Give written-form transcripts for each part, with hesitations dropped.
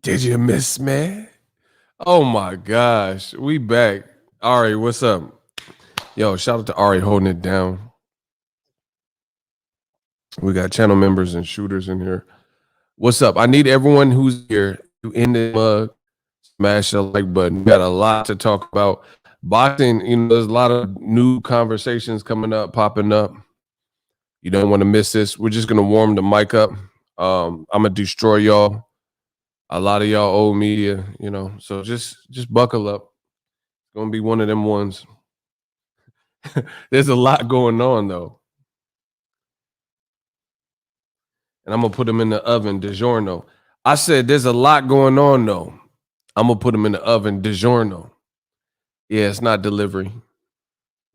Did you miss me? Oh my gosh. We back. Ari, what's up? Yo, shout out to Ari holding it down. We got channel members and shooters in here. What's up? I need everyone who's here to in the mug, smash the like button. We got a lot to talk about. Boxing, there's a lot of new conversations coming up, popping up. You don't want to miss this. We're just gonna warm the mic up. I'm gonna destroy y'all. A lot of y'all old media, so just buckle up. It's gonna be one of them ones. There's a lot going on though, and I'm gonna put them in the oven DiGiorno. I said there's a lot going on though. I'm gonna put them in the oven DiGiorno. Yeah, it's not delivery.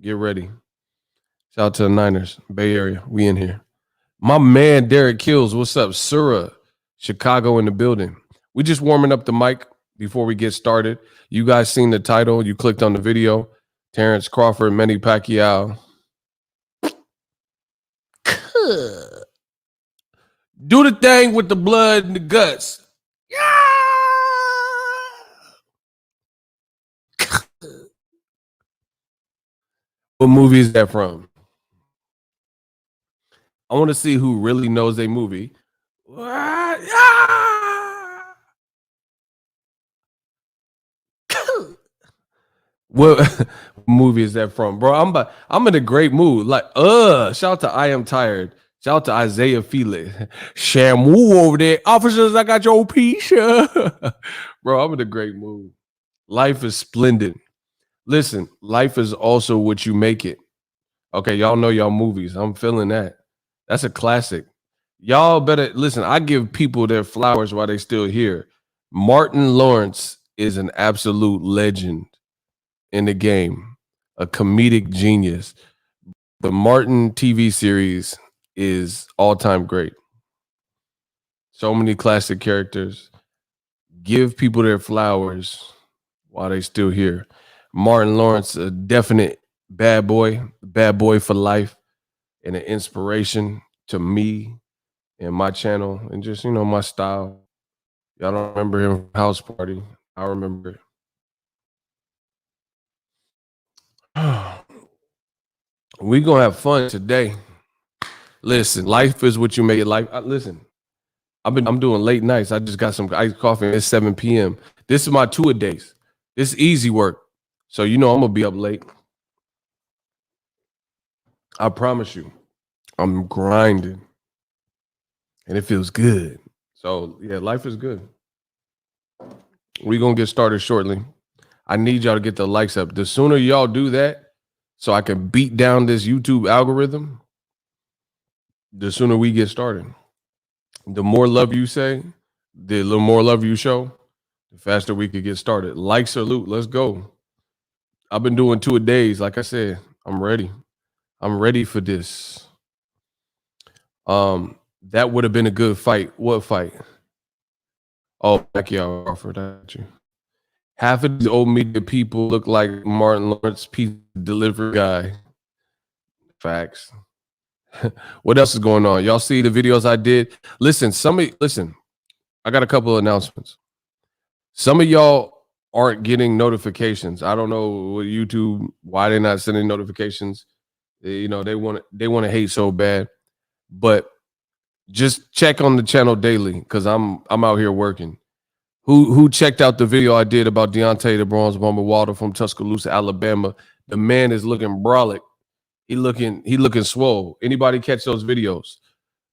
Get ready. Shout out to the Niners, Bay Area. We in here. My man Derek Kills, what's up? Surah, Chicago in the building. We just warming up the mic before we get started. You guys seen the title? You clicked on the video. Terence, Crawford, Manny, Pacquiao. Do the thing with the blood and the guts. What movie is that from? I want to see who really knows a movie. What movie is that from, bro? I'm in a great mood. Like, shout out to I Am Tired. Shout out to Isaiah Felix. Shamu over there. Officers, I got your piece. Bro, I'm in a great mood. Life is splendid. Listen, life is also what you make it. Okay, y'all know y'all movies. I'm feeling that. That's a classic. Y'all better listen. I give people their flowers while they still here. Martin Lawrence is an absolute legend in the game, a comedic genius. The Martin TV series is all-time great. So many classic characters. Give people their flowers while they still here. Martin Lawrence, a definite bad boy for life, and an inspiration to me and my channel and just, my style. Y'all don't remember him from House Party. I remember it. We gonna have fun today. Listen, life is what you make it. Listen, I'm doing late nights. I just got some iced coffee. It's 7 p.m. This is my two-a-days. This is easy work. So I'm gonna be up late. I promise you. I'm grinding. And it feels good. So yeah, life is good. We're gonna get started shortly. I need y'all to get the likes up. The sooner y'all do that, so I can beat down this YouTube algorithm, the sooner we get started. The more love you say, the little more love you show, the faster we could get started. Like, salute, let's go. I've been doing two-a-days. Like I said, I'm ready. I'm ready for this. That would have been a good fight. What fight? Oh, Pacquiao, Crawford, got you. Half of these old media people look like Martin Lawrence pizza delivery guy. Facts. What else is going on? Y'all see the videos I did? Listen, I got a couple of announcements. Some of y'all aren't getting notifications. I don't know what YouTube, why they're not sending notifications. They want to hate so bad. But just check on the channel daily because I'm out here working. Who checked out the video I did about Deontay the Bronze Bomber Wilder from Tuscaloosa, Alabama? The man is looking brolic. He looking swole. Anybody catch those videos?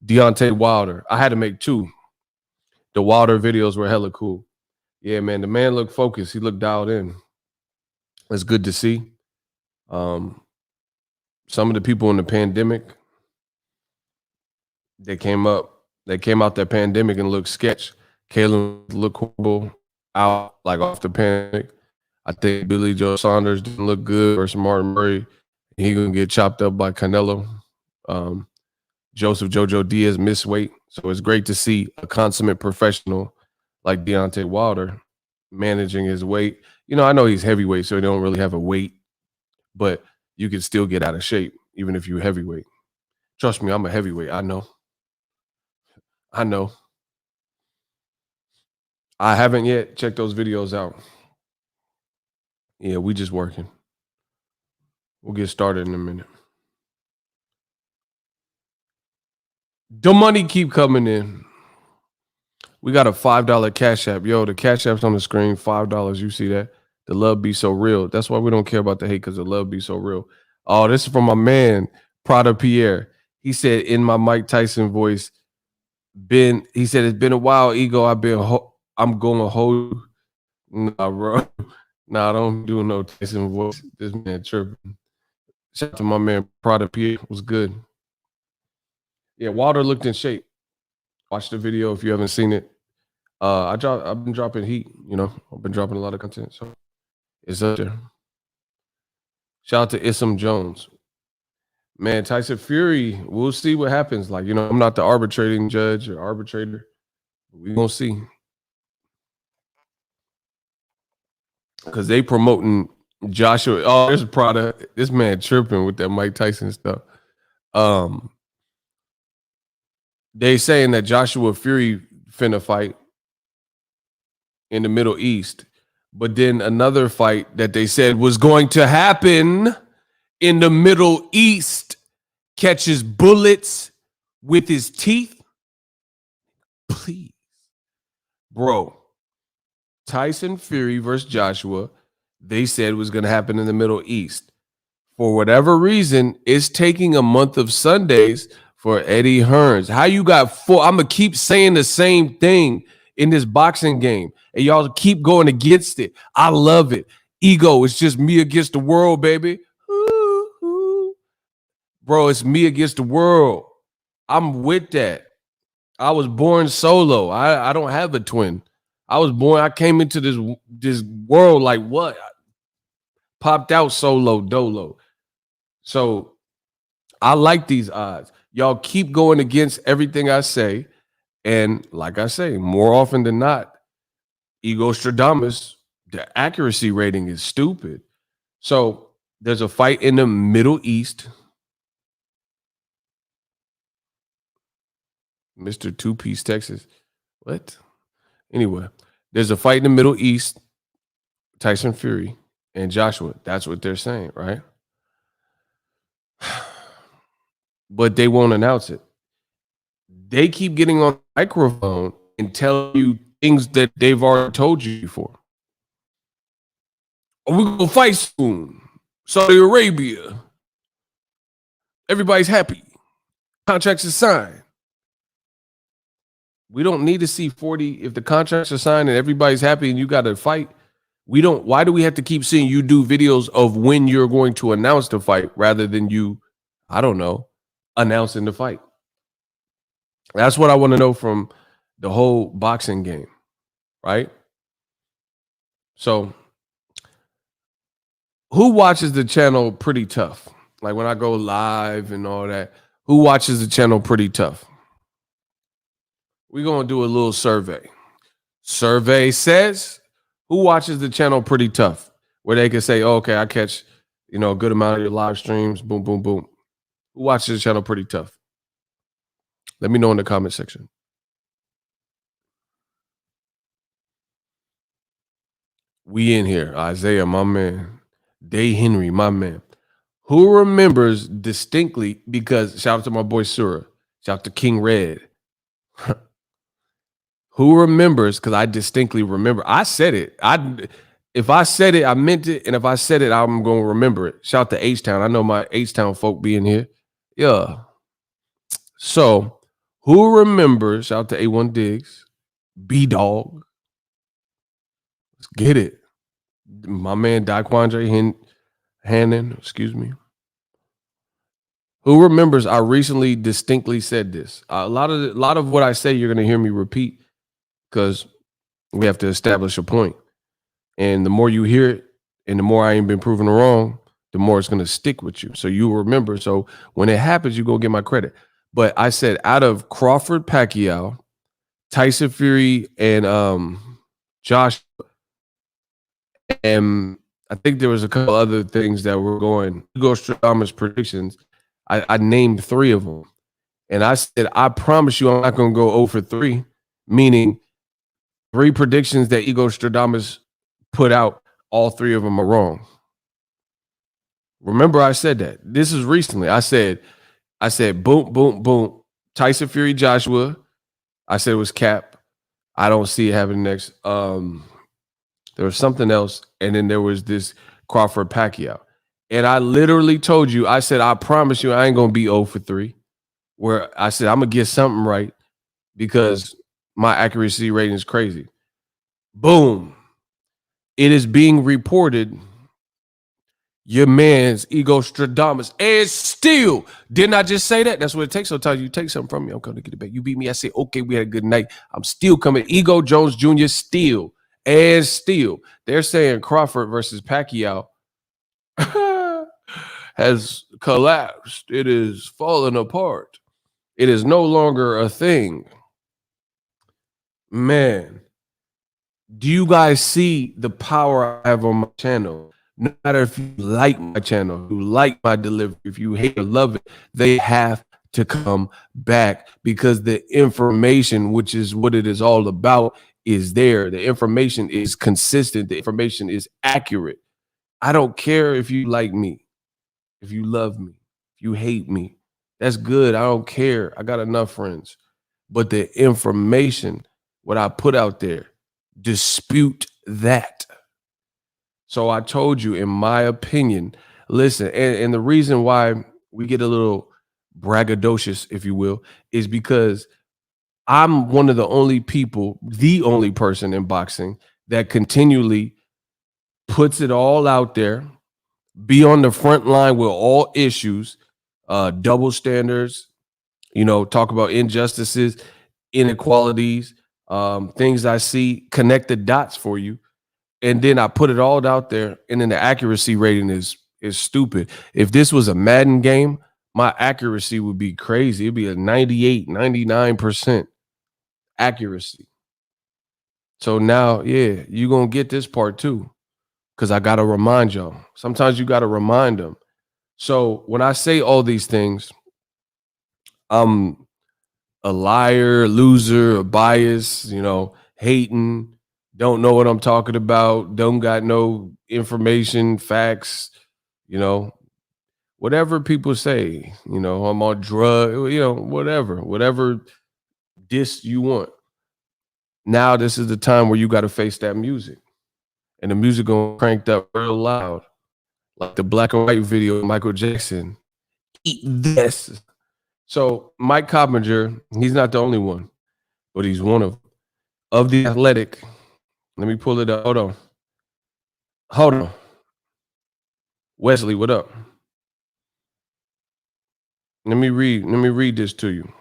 Deontay Wilder. I had to make two. The Wilder videos were hella cool. Yeah, man. The man looked focused. He looked dialed in. It's good to see. Some of the people in the pandemic, they came out that pandemic and looked sketch. Kalen looked horrible out, like off the pandemic. I think Billy Joe Saunders didn't look good versus Martin Murray. He gonna get chopped up by Canelo. Joseph Jojo Diaz missed weight. So it's great to see a consummate professional like Deontay Wilder managing his weight. I know he's heavyweight, so he don't really have a weight, but you can still get out of shape even if you're heavyweight. Trust me, I'm a heavyweight. I know. I haven't yet. Check those videos out. Yeah, we just working. We'll get started in a minute. The money keep coming in. We got a $5 Cash App. Yo, the Cash App's on the screen. $5. You see that? The love be so real. That's why we don't care about the hate, because the love be so real. Oh, this is from my man, Prada Pierre. He said in my Mike Tyson voice, he said, it's been a while, Ego. I'm going to hold. Nah, bro. Nah, I don't do no Tyson voice. This man tripping. Shout out to my man, Prada Pierre. Was good. Yeah, Wilder looked in shape. Watch the video if you haven't seen it. I've been dropping heat, I've been dropping a lot of content, so it's up there. Shout out to Isam Jones. Man, Tyson Fury, we'll see what happens. Like, I'm not the arbitrating judge or arbitrator. We gonna see. Because they promoting Joshua. Oh, there's a product. This man tripping with that Mike Tyson stuff. They saying that Joshua Fury finna fight in the Middle East, but then another fight that they said was going to happen in the Middle East catches bullets with his teeth. Please, bro. Tyson Fury versus Joshua, they said was going to happen in the Middle East. For whatever reason, it's taking a month of Sundays for Eddie Hearns. How you got four? I'm going to keep saying the same thing in this boxing game, and y'all keep going against it. I love it. Ego, it's just me against the world, baby. Ooh, ooh. Bro, it's me against the world. I'm with that. I was born solo. I don't have a twin. I came into this world like what? Popped out solo dolo. So I like these odds. Y'all keep going against everything I say. And like I say, more often than not, Ego Stradamus, the accuracy rating is stupid. So there's a fight in the Middle East. Mr. Two-Piece Texas. What? Anyway, there's a fight in the Middle East. Tyson Fury and Joshua. That's what they're saying, right? But they won't announce it. They keep getting on the microphone and telling you things that they've already told you before. Oh, we're going to fight soon. Saudi Arabia. Everybody's happy. Contracts are signed. We don't need to see 40. If the contracts are signed and everybody's happy and you got to fight, why do we have to keep seeing you do videos of when you're going to announce the fight rather than you, I don't know, announcing the fight? That's what I want to know from the whole boxing game, right? So who watches the channel Pretty Tough? Like when I go live and all that, who watches the channel Pretty Tough? We're going to do a little survey. Survey says, who watches the channel Pretty Tough? Where they can say, oh, okay, I catch, a good amount of your live streams. Boom, boom, boom. Who watches the channel Pretty Tough? Let me know in the comment section. We in here. Isaiah, my man. Day Henry, my man. Who remembers distinctly, because shout out to my boy Surah. Shout out to King Red. Who remembers, because I distinctly remember. I said it. If I said it, I meant it. And if I said it, I'm going to remember it. Shout out to H-Town. I know my H-Town folk being here. Yeah. So, who remembers, shout out to A1 Diggs, B-Dog. Let's get it. My man, Daquandre Hannon, excuse me. Who remembers I recently distinctly said this? A lot of what I say, you're going to hear me repeat because we have to establish a point. And the more you hear it and the more I ain't been proven wrong, the more it's going to stick with you. So you remember. So when it happens, you go get my credit. But I said out of Crawford, Pacquiao, Tyson Fury, and Josh, and I think there was a couple other things that were going. Hugo Stradamus predictions. I named 3 of them. And I said, I promise you I'm not going to go 0 for 3, meaning 3 predictions that Ego Stradamus put out, all 3 of them are wrong. Remember, I said that. This is recently. I said, boom, boom, boom. Tyson Fury, Joshua. I said it was cap. I don't see it happening next. There was something else, and then there was this Crawford Pacquiao. And I literally told you, I said, I promise you, I ain't gonna be 0 for 3. Where I said I'm gonna get something right because my accuracy rating is crazy. Boom. It is being reported your man's Ego Stradamus is still. Didn't I just say that? That's what it takes. Sometimes you take something from me, I'm coming to get it back. You beat me. I say, okay, we had a good night. I'm still coming. Ego Jones Jr. still. And still. They're saying Crawford versus Pacquiao has collapsed. It is falling apart. It is no longer a thing. Man, do you guys see the power I have on my channel? No matter if you like my channel, if you like my delivery, if you hate or love it, they have to come back because the information, which is what it is all about, is there. The information is consistent. The information is accurate. I don't care if you like me, if you love me, if you hate me. That's good. I don't care. I got enough friends. But the information, what I put out there, dispute that. So I told you, in my opinion, listen, and the reason why we get a little braggadocious, if you will, is because I'm one of the only people, the only person in boxing that continually puts it all out there, be on the front line with all issues, double standards, talk about injustices, inequalities, things I see, connect the dots for you. And then I put it all out there, and then the accuracy rating is stupid. If this was a Madden game, my accuracy would be crazy. It'd be a 98, 99% accuracy. So now, yeah, you're going to get this part too, because I got to remind y'all. Sometimes you got to remind them. So when I say all these things, I'm a liar, loser, a bias, hating, don't know what I'm talking about, don't got no information, facts, whatever people say, I'm on drug, whatever diss you want. Now this is the time where you got to face that music. And the music gonna cranked up real loud. Like the black and white video of Michael Jackson. Eat this. So Mike Coppinger, he's not the only one, but he's one of the Athletic. Let me pull it up. Hold on. Wesley, what up? Let me read this to you.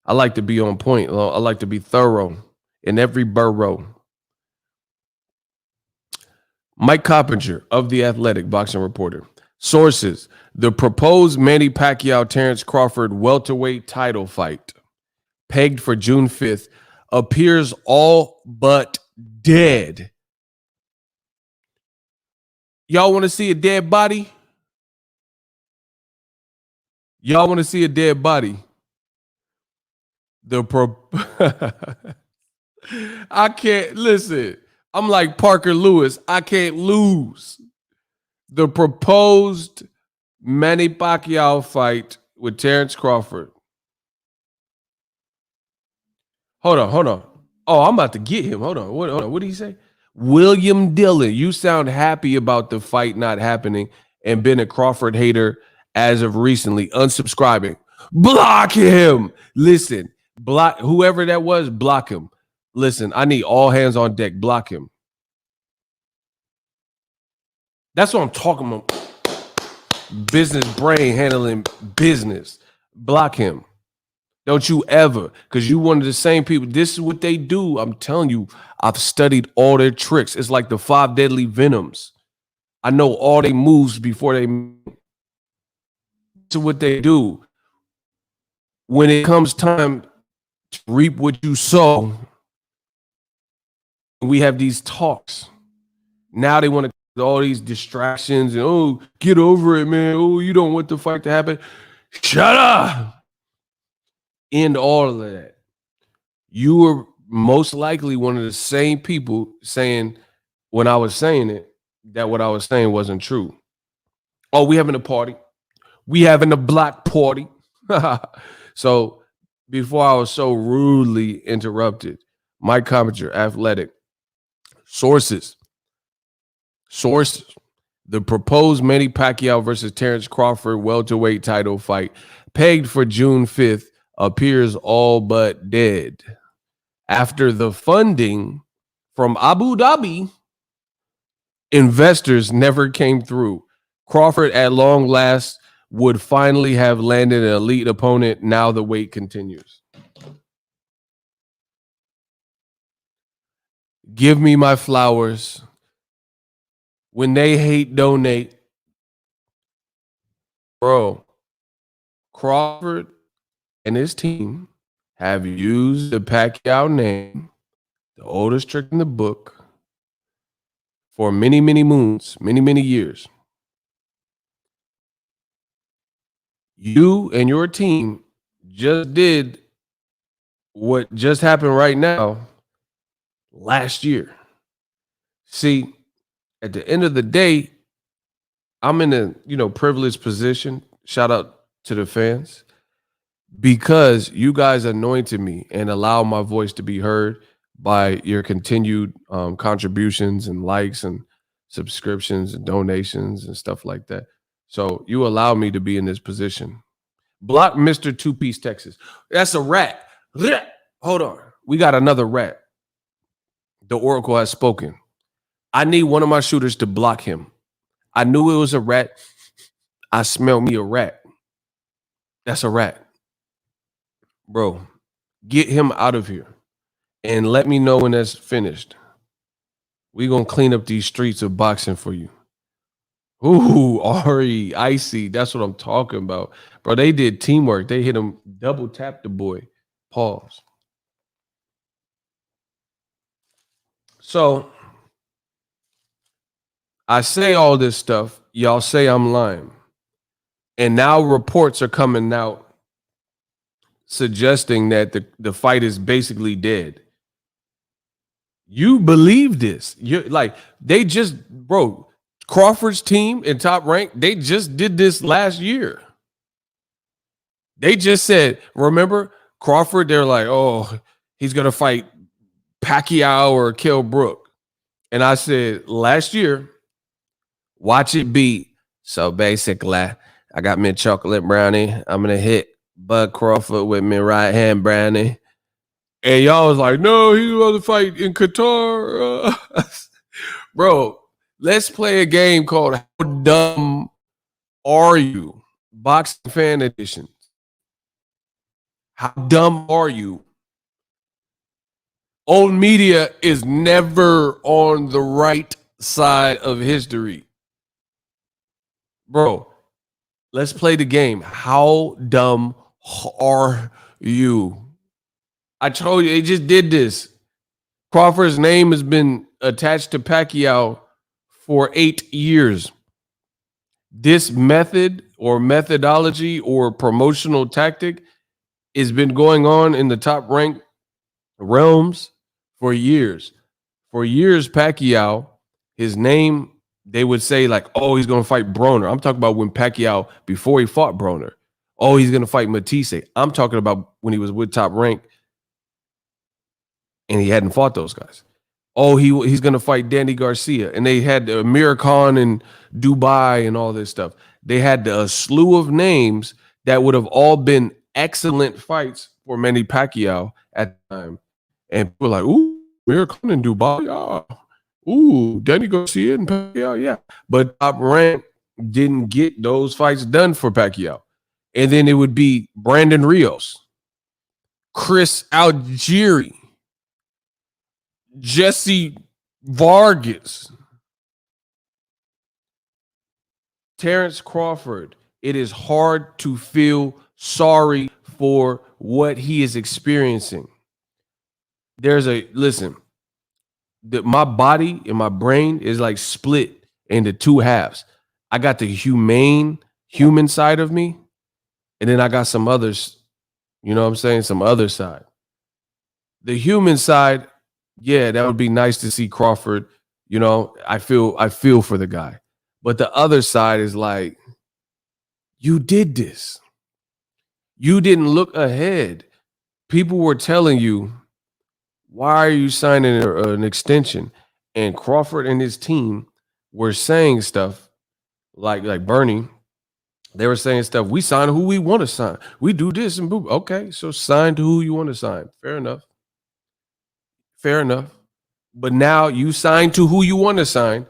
I like to be on point. I like to be thorough in every borough. Mike Coppinger of The Athletic, boxing reporter. Sources: the proposed Manny Pacquiao Terence Crawford welterweight title fight, pegged for June 5th, appears all but dead. Y'all want to see a dead body? Y'all want to see a dead body? I can't listen. I'm like Parker Lewis. I can't lose. The proposed Manny Pacquiao fight with Terence Crawford. Hold on. Oh, I'm about to get him. Hold on. What did he say? William Dillon. You sound happy about the fight not happening and been a Crawford hater as of recently. Unsubscribing. Block him. Listen, block whoever that was, block him. Listen, I need all hands on deck. Block him. That's what I'm talking about. Business brain handling business. Block him. Don't you ever, because you one of the same people. This is what they do. I'm telling you, I've studied all their tricks. It's like the 5 deadly venoms. I know all their moves before they. To what they do. When it comes time to reap what you sow, we have these talks. Now they want to all these distractions and get over it, man. You don't want the fight to happen. Shut up. End all of that. You were most likely one of the same people saying when I was saying it that what I was saying wasn't true. Oh, we having a party. We having a block party. So before I was so rudely interrupted, Mike Commager, Athletic, sources, sources. The proposed Manny Pacquiao versus Terence Crawford welterweight title fight, pegged for June 5th, appears all but dead. After the funding from Abu Dhabi, investors never came through. Crawford, at long last, would finally have landed an elite opponent. Now the wait continues. Give me my flowers. When they hate, donate. Bro, Crawford and his team have used the Pacquiao name, the oldest trick in the book, for many, many moons, many, many years. You and your team just did what just happened right now last year. See, at the end of the day, I'm in a privileged position. Shout out to the fans, because you guys anointed me and allow my voice to be heard by your continued contributions and likes and subscriptions and donations and stuff like that. So you allow me to be in this position. Block Mr. Two Piece Texas. That's a rat. Hold on. We got another rat. The Oracle has spoken. I need one of my shooters to block him. I knew it was a rat. I smell me a rat. That's a rat. Bro, get him out of here and let me know when that's finished. We're going to clean up these streets of boxing for you. Ooh, Ari, icy. That's what I'm talking about. Bro, they did teamwork. They hit him, double tap the boy. Pause. So I say all this stuff. Y'all say I'm lying. And now reports are coming out suggesting that the fight is basically dead. You believe this. You're like, they just, bro, Crawford's team in Top Rank, they just did this last year. They just said, remember, Crawford, they're like, oh, he's going to fight Pacquiao or Kell Brook. And I said, last year, watch it be. So basically, I got me a chocolate brownie. I'm going to hit Bud Crawford with me right hand brownie. And y'all was like, no, he's going to fight in Qatar. Bro, let's play a game called How Dumb Are You? Boxing Fan Edition. How dumb are you? Old media is never on the right side of history. Bro, let's play the game. How dumb are you? I told you, they just did this. Crawford's name has been attached to Pacquiao for 8 years. This method or methodology or promotional tactic has been going on in the top ranked realms for years. For years, Pacquiao, his name, they would say like, oh, he's going to fight Broner. I'm talking about when Pacquiao, before he fought Broner. Oh, he's going to fight Matisse. I'm talking about when he was with Top Rank and he hadn't fought those guys. Oh, he's going to fight Danny Garcia. And they had Amir Khan in Dubai and all this stuff. They had a slew of names that would have all been excellent fights for Manny Pacquiao at the time. And people were like, ooh, Amir Khan in Dubai. Yeah. Ooh, Danny Garcia and Pacquiao. Yeah. But Top Rank didn't get those fights done for Pacquiao. And then it would be Brandon Rios, Chris Algieri, Jesse Vargas, Terence Crawford. It is hard to feel sorry for what he is experiencing. My body and my brain is like split into two halves. I got the human side of me, and then I got some others, you know what I'm saying? Some other side. The human side, yeah, that would be nice to see Crawford. You know, I feel for the guy. But the other side is like, you did this. You didn't look ahead. People were telling you, why are you signing an extension? And Crawford and his team were saying stuff like Bernie. They were saying stuff. We sign who we want to sign. We do this and boom. Okay, so sign to who you want to sign. Fair enough. Fair enough. But now you sign to who you want to sign,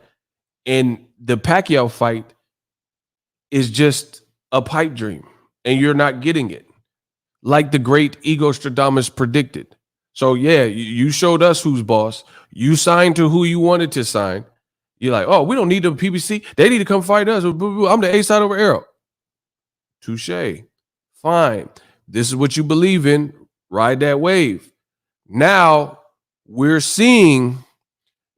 and the Pacquiao fight is just a pipe dream, and you're not getting it, like the great Ego Stradamus predicted. So yeah, you showed us who's boss. You signed to who you wanted to sign. You're like, oh, we don't need the PBC. They need to come fight us. I'm the A side over Arrow. Touche. Fine. This is what you believe in. Ride that wave. Now we're seeing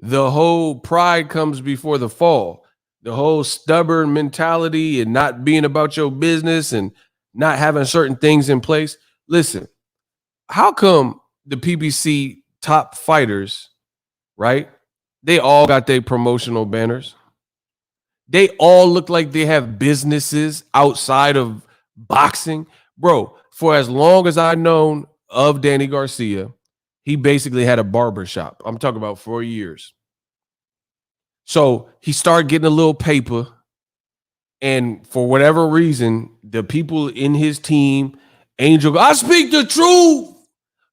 the whole pride comes before the fall. The whole stubborn mentality and not being about your business and not having certain things in place. Listen, how come the PBC top fighters, right? They all got their promotional banners. They all look like they have businesses outside of boxing. Bro, for as long as I've known of Danny Garcia, he basically had a barber shop. I'm talking about 4 years. So he started getting a little paper. And for whatever reason, the people in his team, Angel, I speak the truth.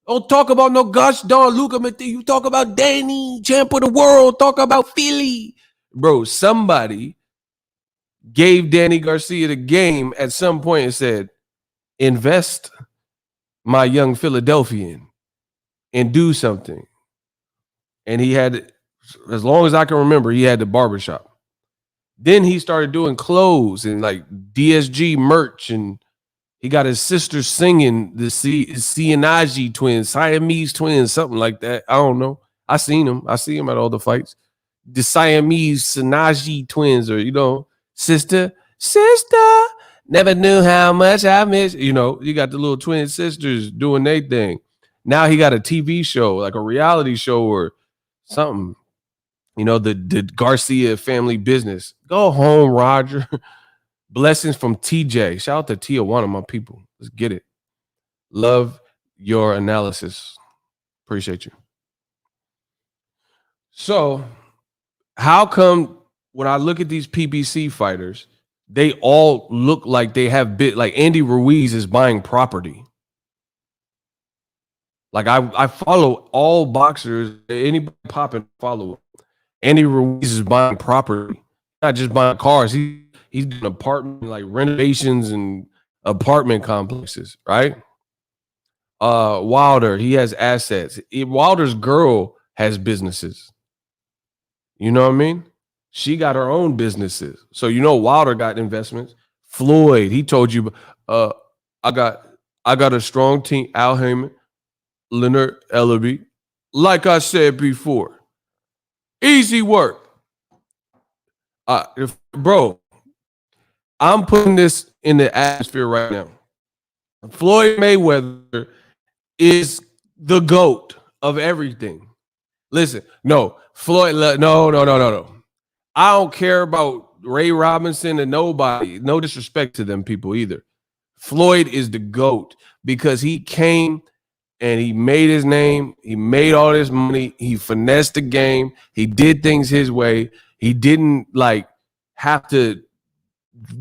Don't talk about no gosh darn Luca. You talk about Danny, champ of the world. Talk about Philly. Bro, somebody gave Danny Garcia the game at some point and said, invest my young Philadelphian and do something. And he had, as long as I can remember, he had the barbershop. Then he started doing clothes and like DSG merch, and he got his sister singing the Sienage twins, Siamese twins, something like that. I don't know. I seen him. I see him at all the fights. The Siamese Sienage twins, or, you know, sister, never knew how much I miss. You know, you got the little twin sisters doing their thing. Now he got a TV show, like a reality show or something. You know, the Garcia family business. Go home, Roger. Blessings from TJ. Shout out to Tijuana, my people. Let's get it. Love your analysis. Appreciate you. So, how come when I look at these PBC fighters, they all look like they have bit like Andy Ruiz is buying property? Like I follow all boxers. Anybody popping, follow it. Andy Ruiz is buying property, not just buying cars. He's doing apartment, like renovations and apartment complexes, right? Wilder, he has assets. Wilder's girl has businesses. You know what I mean? She got her own businesses. So you know Wilder got investments. Floyd, he told you, I got a strong team. Al Heyman, Leonard Ellerby. Like I said before. Easy work. Bro, I'm putting this in the atmosphere right now. Floyd Mayweather is the GOAT of everything. Listen, no, Floyd, no. I don't care about Ray Robinson and nobody. No disrespect to them people either. Floyd is the GOAT because he came and he made his name. He made all this money. He finessed the game. He did things his way. He didn't like have to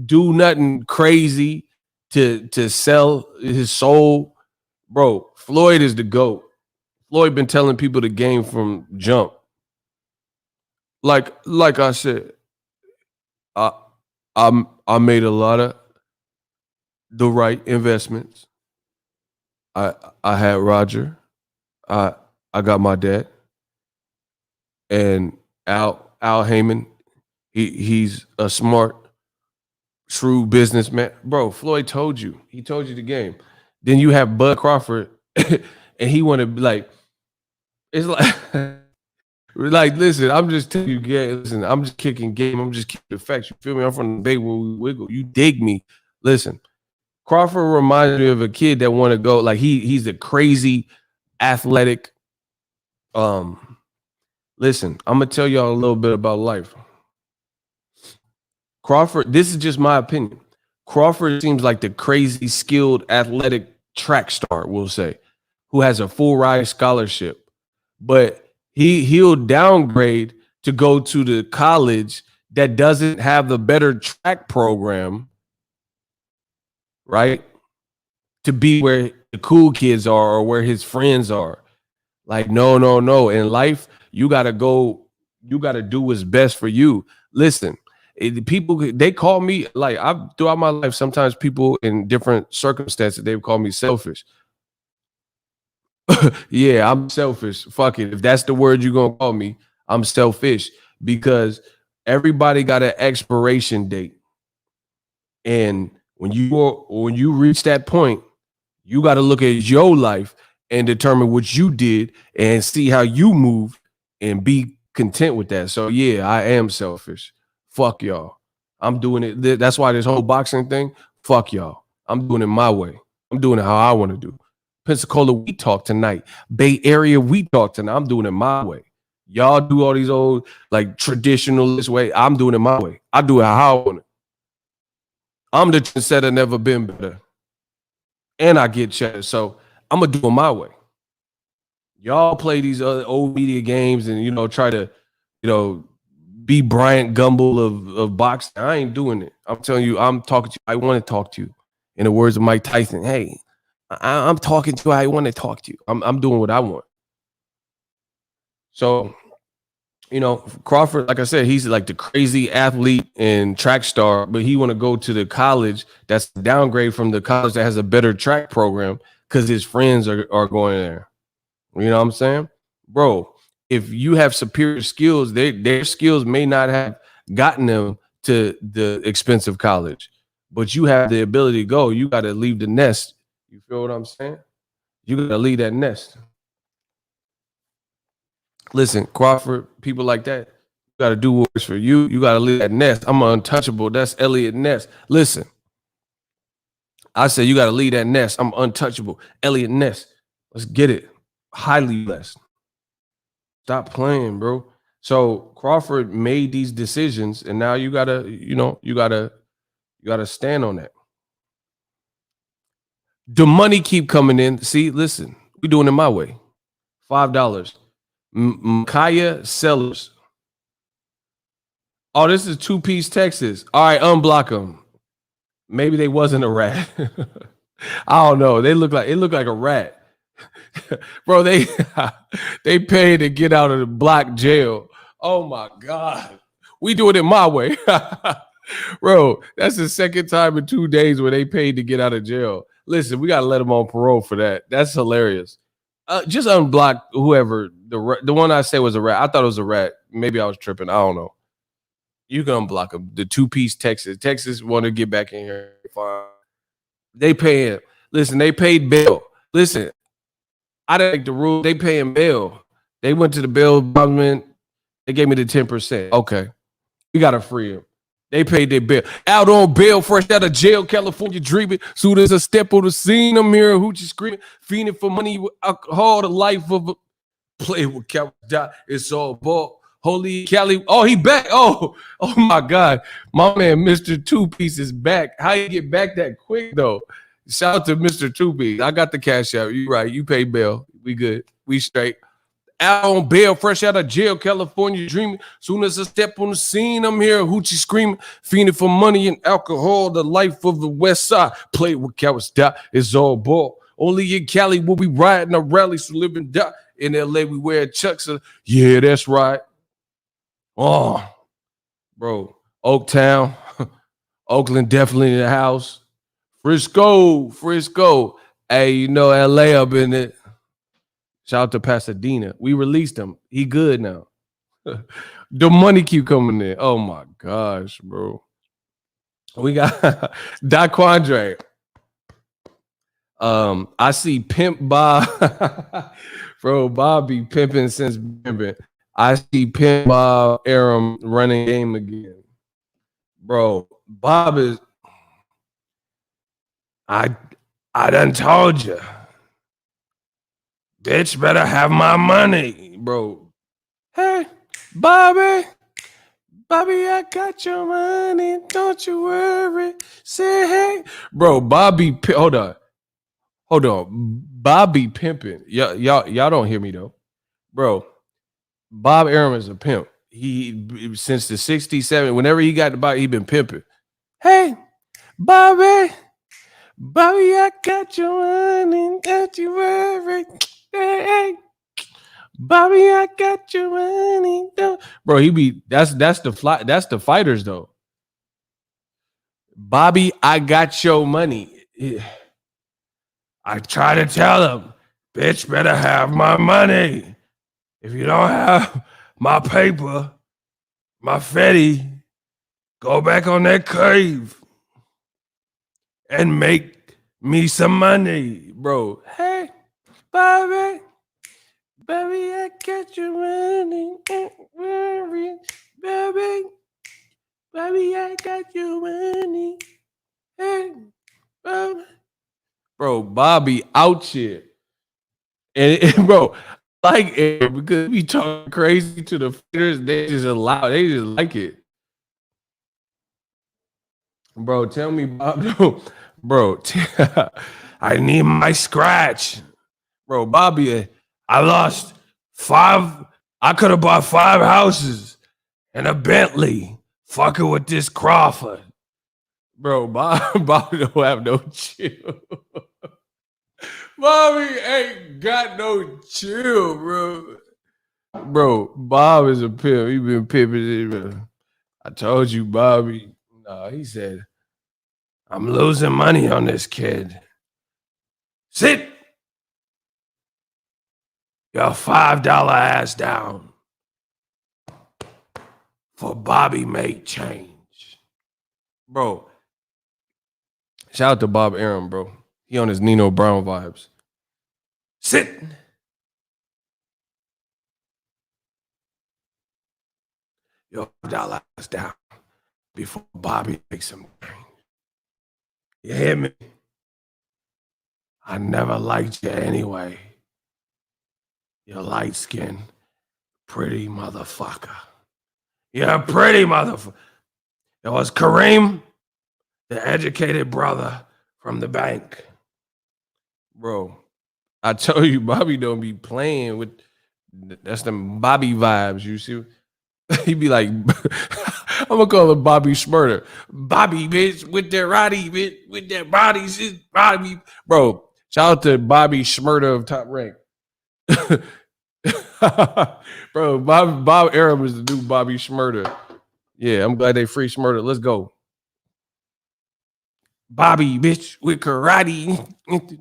do nothing crazy to sell his soul. Bro, Floyd is the GOAT. Floyd been telling people the game from jump. Like I said, I made a lot of the right investments. I had Roger. I got my dad. And Al Heyman, he's a smart, shrewd businessman. Bro, Floyd told you. He told you the game. Then you have Bud Crawford, and he want to be like, it's like, like, listen, I'm just telling you, listen, I'm just kicking game. I'm just kicking the facts. You feel me? I'm from the Bay where we wiggle. You dig me. Listen, Crawford reminds me of a kid that want to go, like he's a crazy, athletic, Um, listen, I'm gonna tell y'all a little bit about life. Crawford, this is just my opinion. Crawford seems like the crazy skilled athletic track star, we'll say, who has a full ride scholarship. But he'll downgrade to go to the college that doesn't have the better track program, right? To be where the cool kids are or where his friends are. Like, no, no, no. In life, you gotta go, you gotta do what's best for you. Listen, people they call me like I've throughout my life, sometimes people in different circumstances, they've called me selfish. Yeah, I'm selfish. Fuck it. If that's the word you're gonna call me, I'm selfish because everybody got an expiration date. And when you reach that point, you got to look at your life and determine what you did and see how you move and be content with that. So yeah, I am selfish. Fuck y'all. I'm doing it. That's why this whole boxing thing, fuck y'all. I'm doing it my way. I'm doing it how I want to do. Pensacola, we talk tonight. Bay Area, we talk tonight. I'm doing it my way. Y'all do all these old like traditionalist way. I'm doing it my way. I do it how I want it. I'm the trendsetter, never been better. And I get cheddar. So I'm gonna do it my way. Y'all play these other old media games and try to, you know, be Bryant Gumbel of boxing. I ain't doing it. I'm telling you, I'm talking to you. I want to talk to you. In the words of Mike Tyson, hey, I'm talking to you. I want to talk to you. I'm doing what I want. So, Crawford, like I said, he's like the crazy athlete and track star, but he want to go to the college that's a downgrade from the college that has a better track program because his friends are going there. You know what I'm saying? Bro, if you have superior skills, their skills may not have gotten them to the expensive college, but you have the ability to go. You got to leave the nest. You feel what I'm saying? You got to leave that nest. Listen, Crawford, people like that, you got to do what's for you. You got to leave that nest. I'm untouchable. That's Elliot Ness. Listen, I said you got to leave that nest. I'm untouchable. Elliot Ness. Let's get it. Highly blessed. Stop playing, bro. So Crawford made these decisions, and now you gotta stand on that. The money keep coming in. See, listen, we doing it my way. $5. Micaiah Sellers. Oh, this is two-piece Texas. All right, unblock them. Maybe they wasn't a rat. I don't know. They look like a rat. Bro, they paid to get out of the block jail. Oh my God. We do it in my way. Bro, that's the second time in 2 days where they paid to get out of jail. Listen, we gotta let them on parole for that. That's hilarious. Just unblock whoever the one I said was a rat. I thought it was a rat. Maybe I was tripping. I don't know. You can unblock them. The two-piece Texas. Texas want to get back in here. Fine. They paying. Listen, they paid bail. Listen, I didn't like the rule. They paying bail. They went to the bail department. They gave me the 10%. Okay. We got to free him. They paid their bail. Out on bail, fresh out of jail, California dreaming. Soon as a step on the scene, I'm here, hoochie screaming, fiending for money, alcohol, the life of a play with Cal. It's all ball. Holy Cali. Oh, he back. Oh my God. My man, Mr. Two Piece is back. How you get back that quick, though? Shout out to Mr. Two Piece. I got the cash out. You right. You pay bail. We good. We straight. Out on bail, fresh out of jail, California dreaming. Soon as I step on the scene, I'm here, hoochie screaming, fiending for money and alcohol. The life of the West Side. Play with cowards, die. It's all ball. Only in Cali will we riding a rally, so live and die. In LA, we wear chucks. Yeah, that's right. Oh, bro. Oaktown, Oakland definitely in the house. Frisco. Hey, LA up in it. Shout out to Pasadena. We released him. He good now. The money keep coming in. Oh my gosh, bro. We got Daquandre. I see Pimp Bob. Bro, Bob be pimping since pimping. I see Pimp Bob Aram running game again. Bro, Bob is I done told you. Bitch better have my money, bro. Hey, Bobby. Bobby, I got your money. Don't you worry. Say hey. Bro, Bobby, hold on. Hold on. Bobby pimping. Y'all don't hear me though. Bro, Bob Arum is a pimp. He since the 67, whenever he got the body, he been pimping. Hey, Bobby. Bobby, I got your money. Don't you worry. Hey, Bobby, I got your money. Bro, he be that's the fighters though. Bobby, I got your money. I try to tell him, bitch, better have my money. If you don't have my paper, my fetty, go back on that cave and make me some money, bro. Hey, Bobby, baby, I got your money. Don't worry, baby, baby, I got your money. Hey, Bobby. Bro, Bobby out here. And bro, like it because we talking crazy to the fighters, they just like it. Bro, tell me, Bob. Bro, I need my scratch. Bro, Bobby, I lost 5. I could have bought 5 houses and a Bentley fucking with this Crawford. Bro, Bobby don't have no chill. Bobby ain't got no chill, bro. Bro, Bob is a pimp. He been pimping it. I told you, Bobby. No, he said, I'm losing money on this kid. Sit your $5 ass down for Bobby make change. Bro, shout out to Bob Arum, bro. He on his Nino Brown vibes. Sit. Your $5 ass down before Bobby makes some change. You hear me? I never liked you anyway. You're light skinned, pretty motherfucker. You're a pretty motherfucker. It was Kareem, the educated brother from the bank. Bro, I told you, Bobby don't be playing with. That's them Bobby vibes. You see, he be like, I'm gonna call him Bobby Schmurder. Bobby, bitch, with that Roddy, bitch, with that body, shit, Bobby. Bro, shout out to Bobby Schmurder of Top Rank. Bro, Bob Arum is the new Bobby Schmurder. Yeah, I'm glad they free Schmurder. Let's go. Bobby, bitch, with karate.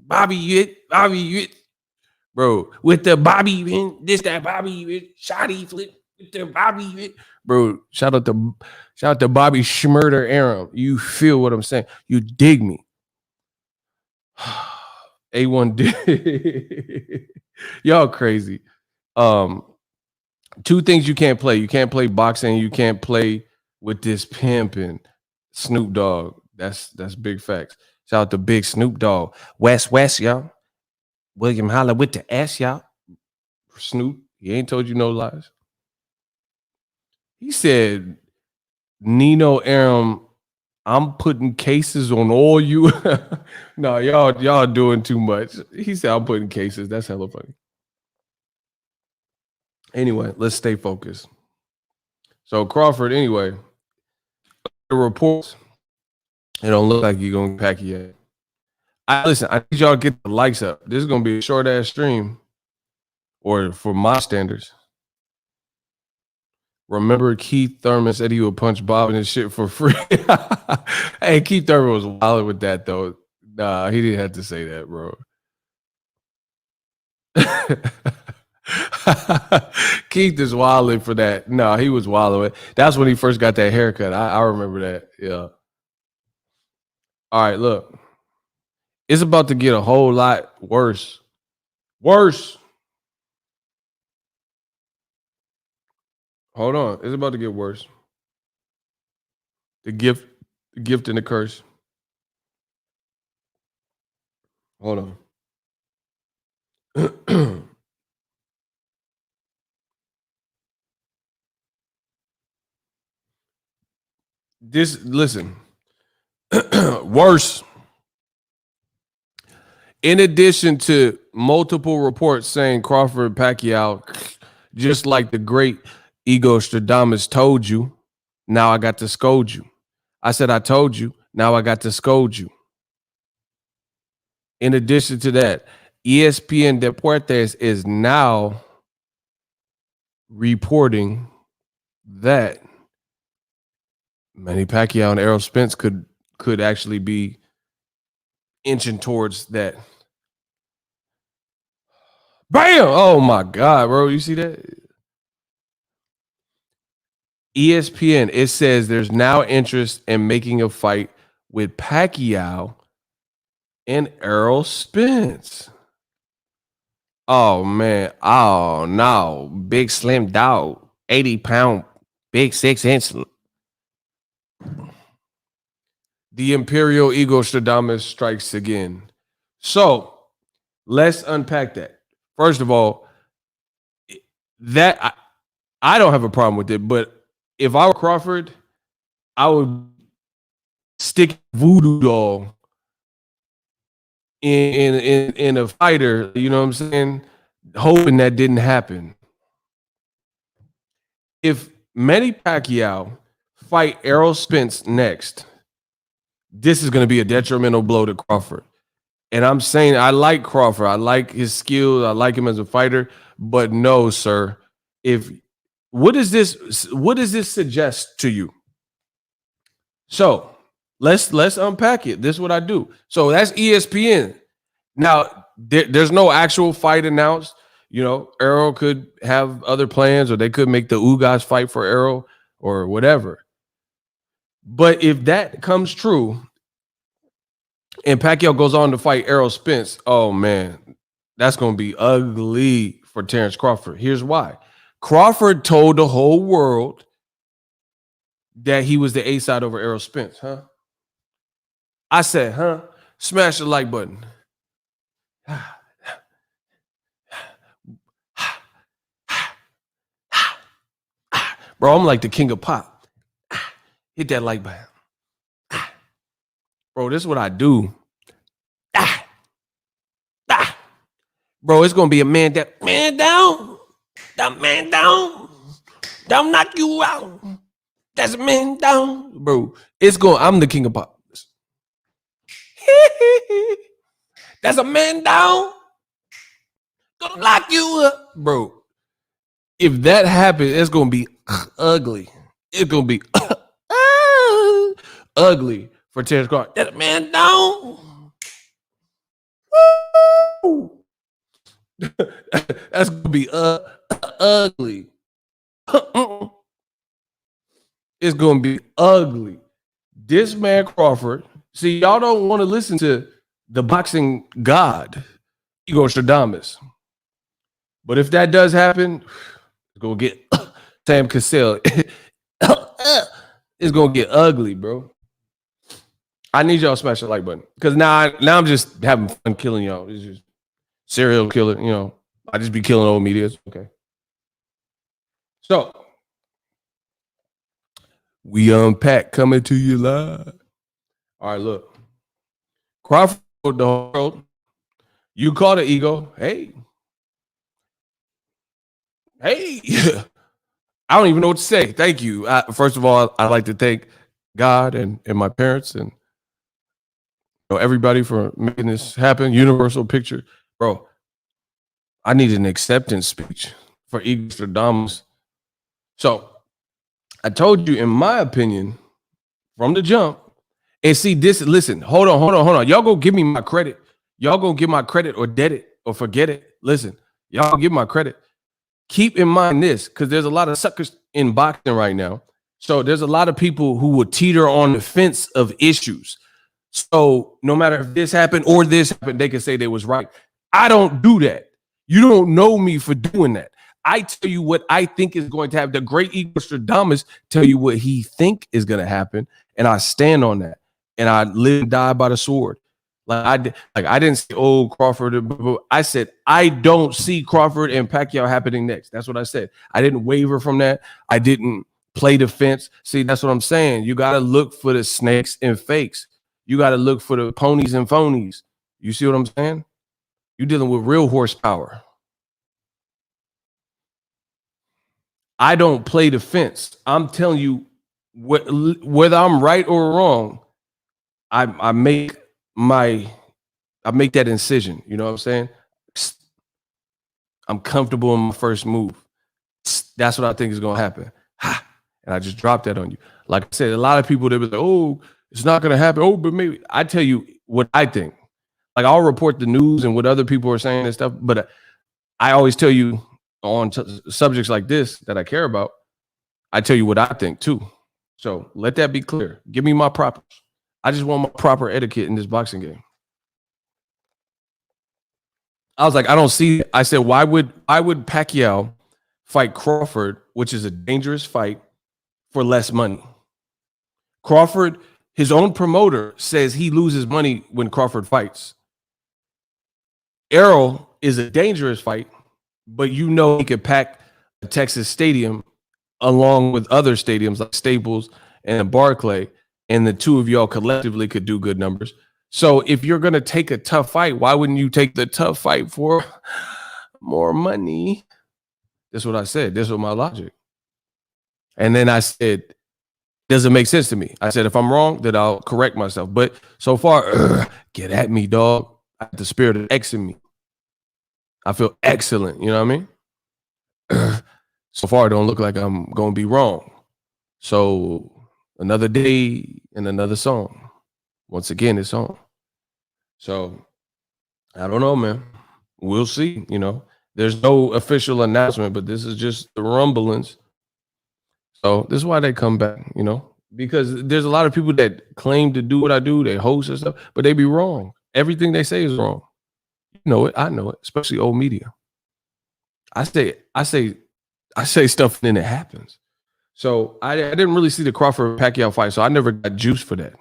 Bobby, bro, with the Bobby, man. This that Bobby, bitch. Shotty flip with the Bobby, bitch. Bro, shout out to Bobby Schmurder Arum. You feel what I'm saying? You dig me. A1 dig. Y'all crazy. 2 things you can't play. You can't play boxing. You can't play with this pimping. Snoop Dogg. That's big facts. Shout out to Big Snoop Dogg. West, y'all. William Holla with the S, y'all. Snoop, he ain't told you no lies. He said, Nino Arum, I'm putting cases on all you. No, y'all doing too much. He said, I'm putting cases. That's hella funny. Anyway, let's stay focused. So Crawford, anyway, the reports, it don't look like you're going to Pacquiao. Listen, I need y'all to get the likes up. This is going to be a short ass stream, or for my standards. Remember, Keith Thurman said he would punch Bob in his shit for free. Hey, Keith Thurman was wild with that, though. Nah, he didn't have to say that, bro. Keith is wilding for that. No, he was wilding. That's when he first got that haircut. I remember that. Yeah. All right, look. It's about to get a whole lot worse. Worse. Hold on. It's about to get worse. The gift and the curse. Hold on. listen, worse. In addition to multiple reports saying Crawford Pacquiao, just like the great Ego Stradamus told you, now I got to scold you. I said I told you, now I got to scold you. In addition to that, ESPN Deportes is now reporting that Manny Pacquiao and Errol Spence could actually be inching towards that. Bam! Oh my God, bro. You see that? ESPN, it says there's now interest in making a fight with Pacquiao and Errol Spence. Oh man. Oh no. Big slim dog. 80-pound, big 6-inch. The Imperial Ego Stradamus strikes again. So let's unpack that. First of all, that I don't have a problem with it, but if I were Crawford, I would stick voodoo doll in a fighter, you know what I'm saying? Hoping that didn't happen. If Manny Pacquiao fight Errol Spence next, this is going to be a detrimental blow to Crawford. And I'm saying I like Crawford. I like his skills. I like him as a fighter. But no, sir. What does this suggest to you? So let's unpack it. This is what I do. So that's ESPN. Now there's no actual fight announced. You know, Errol could have other plans, or they could make the Ugas fight for Errol or whatever. But if that comes true, and Pacquiao goes on to fight Errol Spence, oh man, that's going to be ugly for Terence Crawford. Here's why. Crawford told the whole world that he was the A-side over Errol Spence, huh? I said, huh? Smash the like button. Bro, I'm like the king of pop. Hit that like button. Bro, this is what I do. Bro, it's going to be a man down. That man down. Don't knock you out. That's a man down. Bro, I'm the king of pop. That's a man down. Gonna lock you up. Bro, if that happens, it's going to be ugly. It's going to be ugly for Terence Crawford. That's a man down. Woo! That's going to be ugly. It's going to be ugly. This man Crawford, see, y'all don't want to listen to the boxing god, Ego Stradamus. But if that does happen, it's going to get Sam Cassell. It's going to get ugly, bro. I need y'all to smash the like button. Because now I'm just having fun killing y'all. It's just serial killer, you know. I just be killing old media. Okay. So, we unpack coming to you live. All right, look. Crawford, the world. You call the ego. Hey. I don't even know what to say. Thank you. First of all, I'd like to thank God and my parents and everybody for making this happen. Universal picture. Bro, I need an acceptance speech for Ego Stradamus. So, I told you, in my opinion, from the jump, and see this, listen, hold on. Y'all go give me my credit. Y'all gonna give my credit or debt it or forget it. Listen, y'all give my credit. Keep in mind this, because there's a lot of suckers in boxing right now. So there's a lot of people who will teeter on the fence of issues. So no matter if this happened or this happened, they can say they was right. I don't do that. You don't know me for doing that. I tell you what I think is going to happen. The great Ego Stradamus tell you what he think is going to happen, and I stand on that. And I live and die by the sword. I didn't say, oh, Crawford. I said, I don't see Crawford and Pacquiao happening next. That's what I said. I didn't waver from that. I didn't play defense. See, that's what I'm saying. You got to look for the snakes and fakes. You got to look for the ponies and phonies. You see what I'm saying? You're dealing with real horsepower. I don't play defense. I'm telling you, whether I'm right or wrong, I make that incision. You know what I'm saying? I'm comfortable in my first move. That's what I think is going to happen. And I just dropped that on you. Like I said, a lot of people, they be like, oh, it's not going to happen. Oh, but maybe. I tell you what I think. Like, I'll report the news and what other people are saying and stuff, but I always tell you on subjects like this that I care about, I tell you what I think too. So let that be clear. Give me my propers. I just want my proper etiquette in this boxing game. I was like, I don't see it. I said, why would Pacquiao fight Crawford, which is a dangerous fight, for less money? Crawford, his own promoter, says he loses money when Crawford fights. Errol is a dangerous fight, but you know he could pack a Texas stadium along with other stadiums like Staples and Barclay, and the two of y'all collectively could do good numbers. So if you're going to take a tough fight, why wouldn't you take the tough fight for more money? That's what I said. This was my logic. And then I said, doesn't make sense to me. I said, if I'm wrong, then I'll correct myself. But so far, get at me, dog. I have the spirit of X in me. I feel excellent. You know what I mean? So far, it don't look like I'm going to be wrong. So another day and another song. Once again, it's on. So I don't know, man. We'll see. You know, there's no official announcement, but this is just the rumblings. So this is why they come back, you know, because there's a lot of people that claim to do what I do. They host and stuff, but they be wrong. Everything they say is wrong. You know it. I know it, especially old media. I say stuff and then it happens. So I didn't really see the Crawford Pacquiao fight, so I never got juice for that.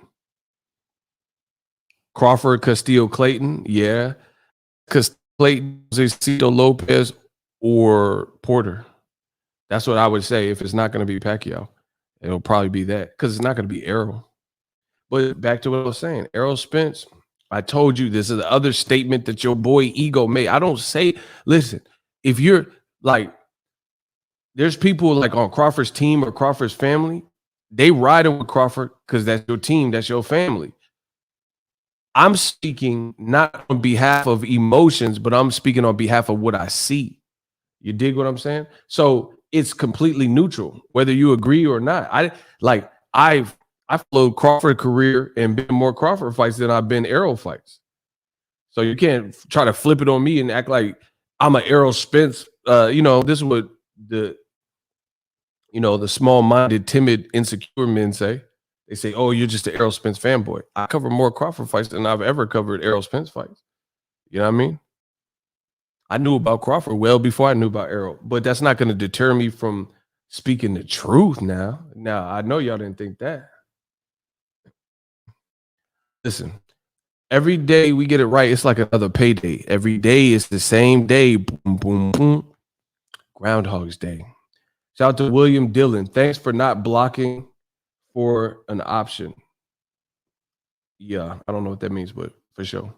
Crawford, Castillo, Clayton, yeah. Clayton, Cito Lopez, or Porter. That's what I would say. If it's not going to be Pacquiao, it'll probably be that, because it's not going to be Errol. But back to what I was saying, Errol Spence, I told you this is the other statement that your boy Ego made. I don't say, listen, if you're like, there's people like on Crawford's team or Crawford's family, they riding with Crawford because that's your team, that's your family. I'm speaking not on behalf of emotions, but I'm speaking on behalf of what I see. You dig what I'm saying? So it's completely neutral, whether you agree or not. I've followed Crawford career and been more Crawford fights than I've been Errol fights. So you can't try to flip it on me and act like I'm an Errol Spence. You know, this is what the small-minded, timid, insecure men say. They say, oh, you're just an Errol Spence fanboy. I cover more Crawford fights than I've ever covered Errol Spence fights. You know what I mean? I knew about Crawford well before I knew about Errol, but that's not going to deter me from speaking the truth now. Now, I know y'all didn't think that. Listen, every day we get it right, it's like another payday. Every day is the same day. Boom, boom, boom. Groundhog's Day. Shout out to William Dillon. Thanks for not blocking for an option. Yeah, I don't know what that means, but for sure.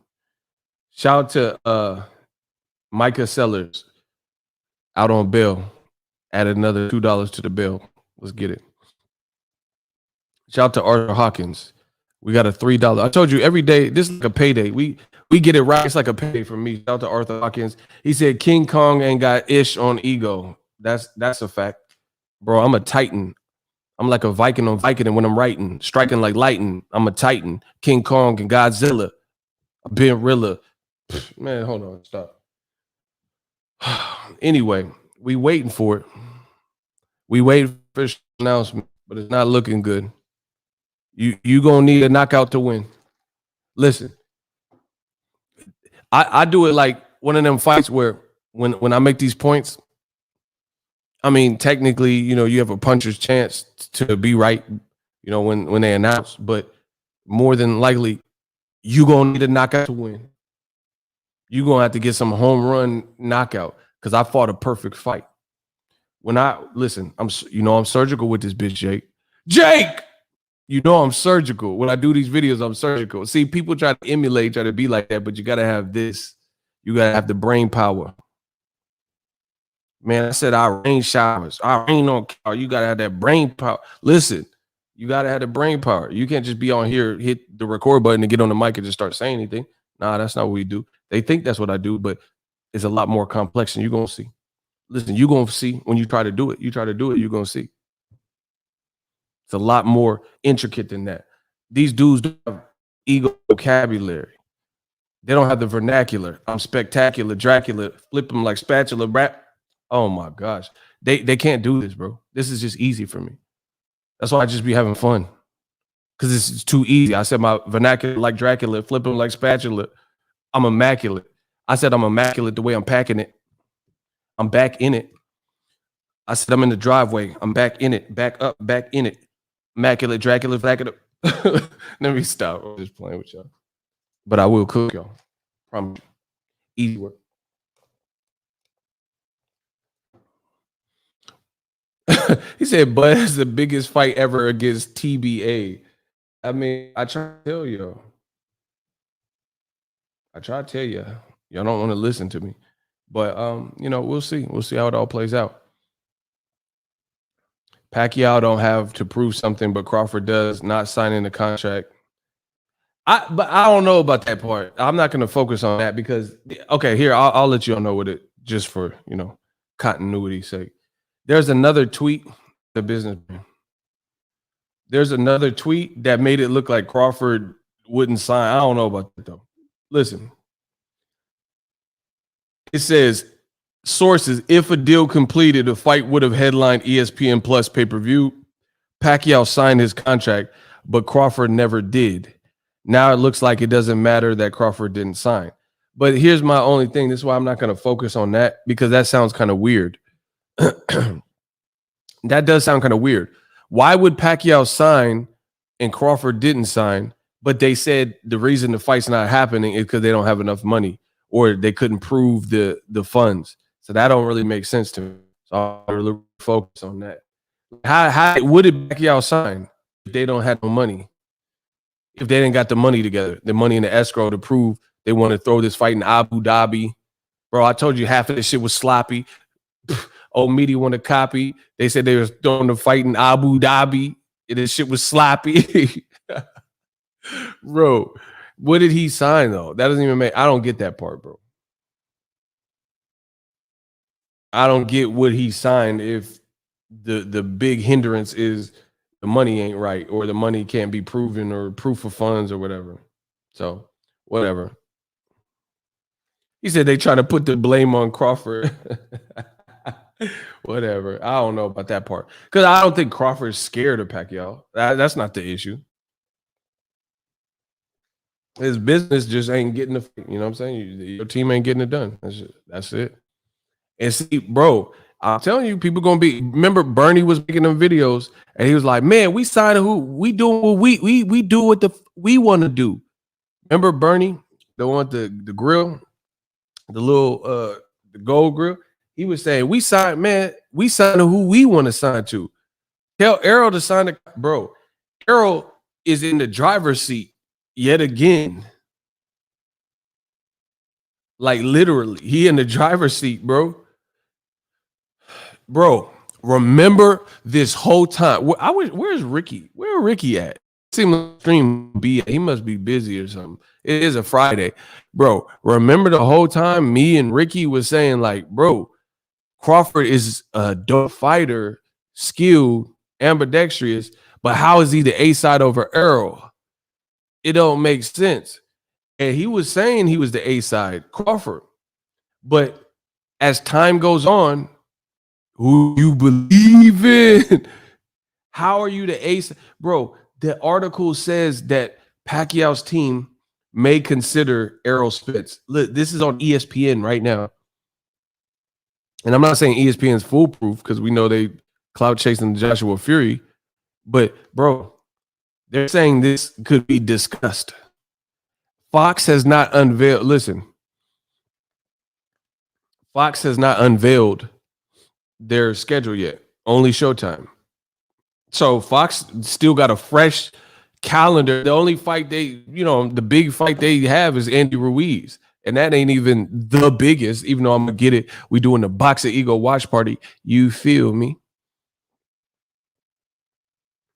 Shout out to Micah Sellers out on bail. Added another $2 to the bill. Let's get it. Shout out to Arthur Hawkins. We got a $3. I told you every day, this is like a payday. We get it right. It's like a payday for me. Shout out to Arthur Hawkins. He said King Kong ain't got ish on ego. That's a fact. Bro, I'm a Titan. I'm like a Viking on Viking, and when I'm writing, striking like lightning, I'm a Titan. King Kong and Godzilla. Ben Rilla. Man, hold on. Stop. Anyway, we waiting for it. We wait for this announcement, but it's not looking good. You gonna need a knockout to win. Listen, I do it like one of them fights where when I make these points, I mean, technically, you know, you have a puncher's chance to be right, you know, when they announce, but more than likely, you gonna need a knockout to win. You gonna have to get some home run knockout, because I fought a perfect fight. when I listen, I'm surgical with this bitch, Jake. Jake, I'm surgical. When I do these videos, I'm surgical. See, people try to emulate, try to be like that, but you gotta have this. You gotta have the brain power. Man, I said I rain showers. I rain on car. You gotta have that brain power. Listen, you gotta have the brain power. You can't just be on here, hit the record button, and get on the mic and just start saying anything. Nah, that's not what we do. They think that's what I do, but it's a lot more complex, and you're gonna see. Listen, you're gonna see when you try to do it. You try to do it, you're gonna see. It's a lot more intricate than that. These dudes don't have ego vocabulary. They don't have the vernacular. I'm spectacular, Dracula, flip them like spatula, rap. Oh my gosh. They can't do this, bro. This is just easy for me. That's why I just be having fun. Because it's too easy. I said my vernacular like Dracula, flip them like spatula. I'm immaculate. I said I'm immaculate the way I'm packing it. I'm back in it. I said I'm in the driveway. I'm back in it. Back up, back in it. Immaculate, Dracula, Dracula. Let me stop. I'm just playing with y'all. But I will cook y'all. Promise. Easy work. He said, "Bud is the biggest fight ever against TBA." I mean, I try to tell y'all. I try to tell you. Y'all don't want to listen to me. But we'll see. We'll see how it all plays out. Pacquiao don't have to prove something, but Crawford does, not signing the contract. But I don't know about that part. I'm not going to focus on that because, okay, here, I'll let you all know what it, just for, continuity's sake. There's another tweet, the businessman. There's another tweet that made it look like Crawford wouldn't sign. I don't know about that, though. Listen. It says, sources, if a deal completed, the fight would have headlined ESPN Plus pay-per-view. Pacquiao signed his contract, but Crawford never did. Now it looks like it doesn't matter that Crawford didn't sign. But here's my only thing. This is why I'm not going to focus on that, because that sounds kind of weird. That does sound kind of weird. Why would Pacquiao sign and Crawford didn't sign, but they said the reason the fight's not happening is because they don't have enough money or they couldn't prove the funds? So that don't really make sense to me. So I really focus on that. How would Pacquiao sign if they don't have no money? If they didn't got the money together, the money in the escrow to prove they want to throw this fight in Abu Dhabi. Bro, I told you half of this shit was sloppy. Old media want to copy. They said they were throwing the fight in Abu Dhabi. And this shit was sloppy. Bro, what did he sign, though? That doesn't even make, I don't get that part, bro. I don't get what he signed if the big hindrance is the money ain't right or the money can't be proven or proof of funds or whatever. So, whatever. He said they try to put the blame on Crawford. Whatever. I don't know about that part. Because I don't think Crawford's scared of Pacquiao. That's not the issue. His business just ain't getting the, you know what I'm saying? Your team ain't getting it done. That's it. And see, bro, I'm telling you, people gonna be. Remember, Bernie was making them videos, and he was like, "Man, we signed who we doing what we do what we want to do." Remember Bernie, the one with the grill, the little the gold grill. He was saying, "We signed, man. We signed who we want to sign to." Tell Errol to sign the bro. Errol is in the driver's seat yet again. Like literally, he in the driver's seat, bro. Bro, remember this whole time. Where's Ricky? Where Ricky at? Seems like stream be. He must be busy or something. It is a Friday, bro. Remember the whole time me and Ricky was saying like, bro, Crawford is a dope fighter, skilled, ambidextrous, but how is he the A side over Errol? It don't make sense. And he was saying he was the A side, Crawford, but as time goes on, who you believe in? How are you the ace? Bro, the article says that Pacquiao's team may consider Errol Spence. Look, this is on ESPN right now. And I'm not saying ESPN's foolproof because we know they clout chasing Joshua Fury. But, bro, they're saying this could be discussed. Fox has not unveiled. Listen, Fox has not unveiled their schedule yet. Only Showtime. So Fox still got a fresh calendar. The only fight the big fight they have is Andy Ruiz. And that ain't even the biggest, even though I'm gonna get it. We doing the Boxer Ego watch party. You feel me?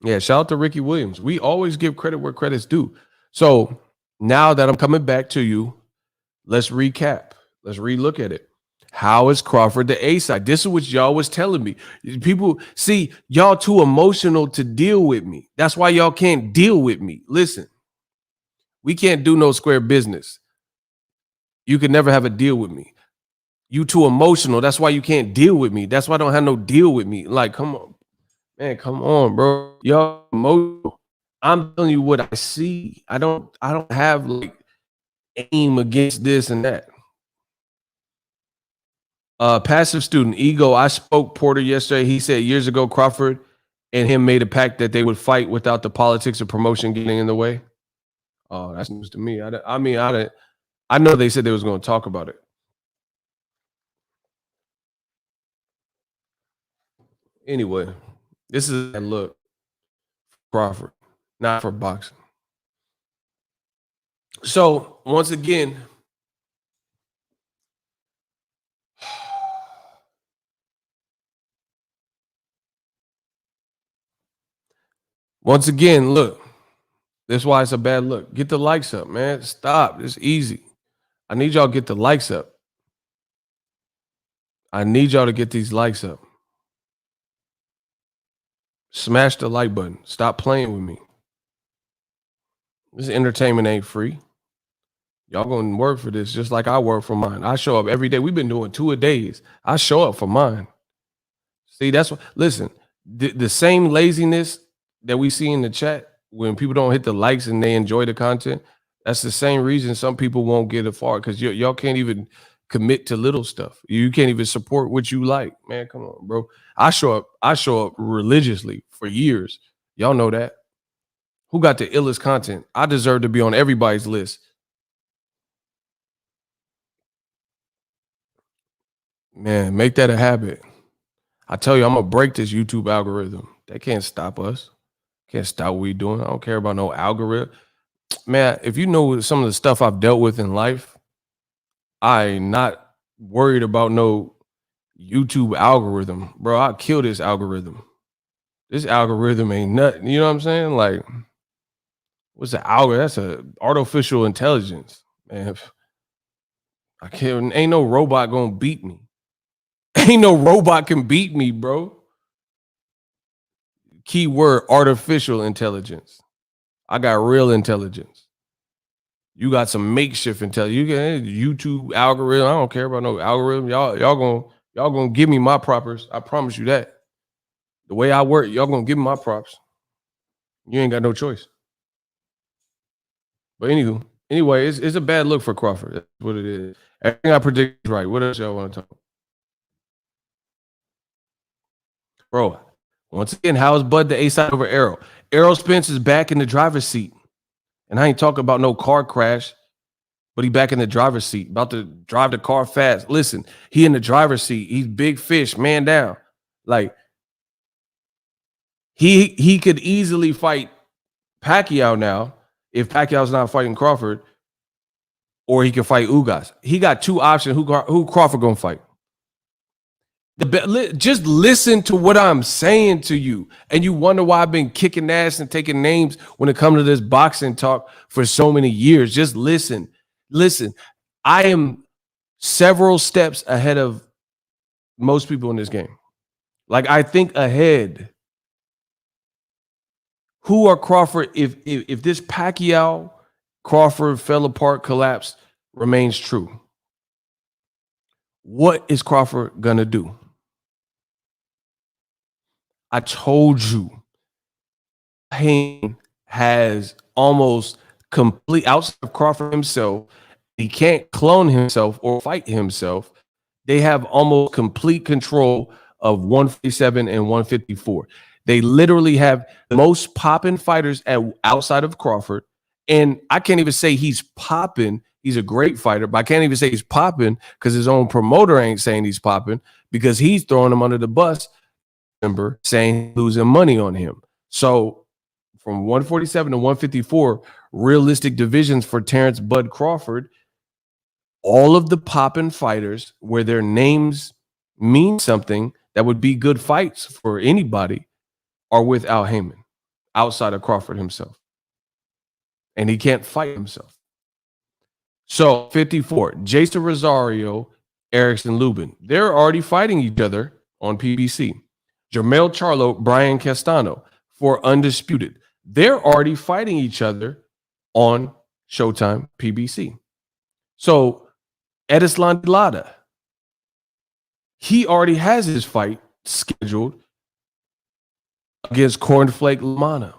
Yeah, shout out to Ricky Williams. We always give credit where credit's due. So now that I'm coming back to you, let's recap. Let's relook at it. How is Crawford the A side? This is what y'all was telling me. People see y'all too emotional to deal with me. That's why y'all can't deal with me. Listen, we can't do no square business. You can never have a deal with me. You too emotional. That's why you can't deal with me. That's why I don't have no deal with me. Like, come on, man, come on, bro. Y'all emotional. I'm telling you what I see. I don't have like aim against this and that. Passive student, Ego. I spoke Porter yesterday. He said years ago Crawford and him made a pact that they would fight without the politics of promotion getting in the way. Oh, that's news to me. I know they said they was going to talk about it. Anyway, this is a look Crawford, not for boxing. So once again, look, that's why it's a bad look. Get the likes up, man. Stop. It's easy. I need y'all to get the likes up. I need y'all to get these likes up. Smash the like button. Stop playing with me. This entertainment ain't free. Y'all gonna work for this just like I work for mine. I show up every day. We've been doing 2 a days. I show up for mine. See, that's what. Listen, the same laziness that we see in the chat when people don't hit the likes and they enjoy the content. That's the same reason some people won't get it far because y'all can't even commit to little stuff. You can't even support what you like, man. Come on, bro. I show up religiously for years. Y'all know that. Who got the illest content? I deserve to be on everybody's list. Man, make that a habit. I tell you, I'm gonna break this YouTube algorithm. They can't stop us. Can't stop what we doing. I don't care about no algorithm. Man, if you know some of the stuff I've dealt with in life, I ain't not worried about no YouTube algorithm. Bro, I'll kill this algorithm. This algorithm ain't nothing. You know what I'm saying? Like, what's the algorithm? That's a artificial intelligence. Man, I can't, ain't no robot gonna beat me. Ain't no robot can beat me, bro. Keyword artificial intelligence. I got real intelligence. You got some makeshift intelligence. You get YouTube algorithm. I don't care about no algorithm. Y'all gonna give me my propers. I promise you that. The way I work, y'all gonna give me my props. You ain't got no choice. But anyway, it's a bad look for Crawford. That's what it is. Everything I predict is right. What else y'all want to talk about? Bro, once again, how is Bud the A side over Errol? Errol Spence is back in the driver's seat. And I ain't talking about no car crash, but he back in the driver's seat, about to drive the car fast. Listen, he in the driver's seat. He's big fish, man down. Like, he could easily fight Pacquiao now if Pacquiao's not fighting Crawford, or he can fight Ugas. He got 2 options. Who Crawford gonna fight? Just listen to what I'm saying to you, and you wonder why I've been kicking ass and taking names when it comes to this boxing talk for so many years. Just listen. I am several steps ahead of most people in this game. Like, I think ahead. Who are Crawford? If this Pacquiao Crawford fell apart, collapsed, remains true, what is Crawford gonna do? I told you, Payne has almost complete outside of Crawford himself. He can't clone himself or fight himself. They have almost complete control of 157 and 154. They literally have the most popping fighters outside of Crawford. And I can't even say he's popping. He's a great fighter, but I can't even say he's popping because his own promoter ain't saying he's popping because he's throwing him under the bus, remember, saying losing money on him. So from 147 to 154, realistic divisions for Terence Bud Crawford, all of the popping fighters where their names mean something that would be good fights for anybody are with Al Heyman, outside of Crawford himself. And he can't fight himself. So 54, Jason Rosario, Erickson Lubin. They're already fighting each other on PBC. Jermell Charlo, Brian Castano for Undisputed. They're already fighting each other on Showtime PBC. So Edislan Lada, he already has his fight scheduled against Cornflake Lamana.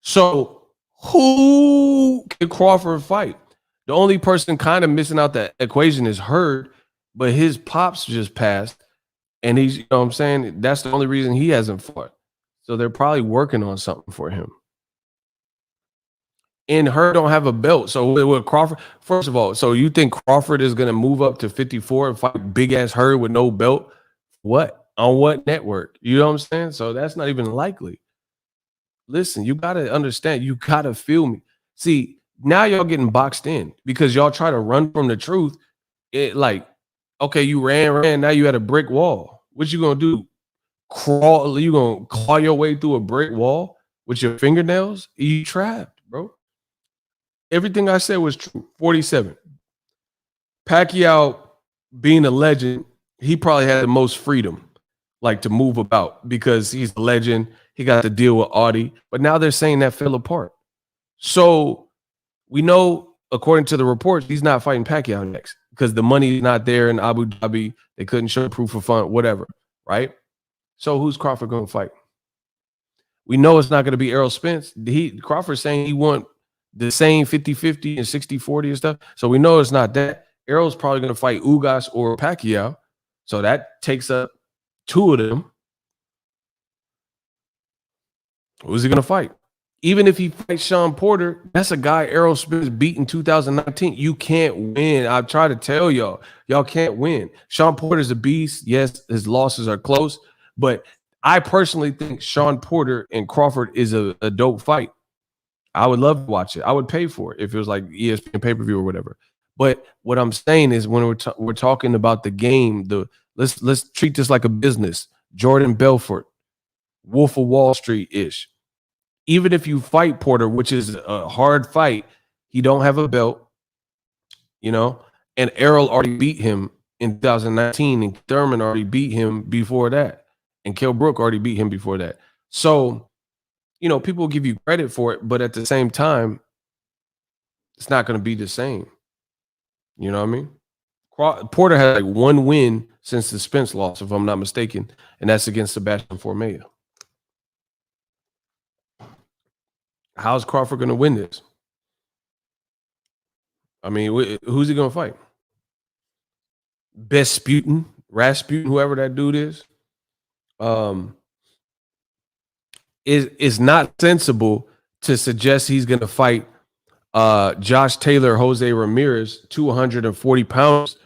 So who can Crawford fight? The only person kind of missing out that equation is Hurd, but his pops just passed. And he's, you know what I'm saying? That's the only reason he hasn't fought. So they're probably working on something for him. And Hurd don't have a belt. So with Crawford, first of all, so you think Crawford is going to move up to 54 and fight big ass Hurd with no belt? What? On what network? You know what I'm saying? So that's not even likely. Listen, you got to understand. You got to feel me. See, now y'all getting boxed in because y'all try to run from the truth. It like, okay, you ran, now you at a brick wall. What you going to do? Crawl? You going to claw your way through a brick wall with your fingernails? You trapped, bro. Everything I said was true. 47. Pacquiao being a legend, he probably had the most freedom, like to move about because he's a legend. He got to deal with Audie, but now they're saying that fell apart. So we know, according to the reports, he's not fighting Pacquiao next because the money is not there in Abu Dhabi. They couldn't show proof of fund, whatever, right? So who's Crawford going to fight? We know it's not going to be Errol Spence. Crawford's saying he want the same 50-50 and 60-40 and stuff. So we know it's not that. Errol's probably going to fight Ugas or Pacquiao. So that takes up two of them. Who's he going to fight? Even if he fights Sean Porter, that's a guy Errol Spence beat in 2019. You can't win. I've tried to tell y'all. Y'all can't win. Sean Porter's a beast. Yes, his losses are close. But I personally think Sean Porter and Crawford is a dope fight. I would love to watch it. I would pay for it if it was like ESPN pay-per-view or whatever. But what I'm saying is when we're talking about the game, let's treat this like a business. Jordan Belfort, Wolf of Wall Street-ish. Even if you fight Porter, which is a hard fight, he don't have a belt, you know, and Errol already beat him in 2019, and Thurman already beat him before that, and Kell Brook already beat him before that. So, you know, people will give you credit for it, but at the same time, it's not going to be the same. You know what I mean? Porter had like one win since the Spence loss, if I'm not mistaken, and that's against Sebastian Formella. How's Crawford going to win this? I mean, who's he going to fight? Rasputin, whoever that dude is. Is not sensible to suggest he's going to fight Josh Taylor, Jose Ramirez, 240 pounds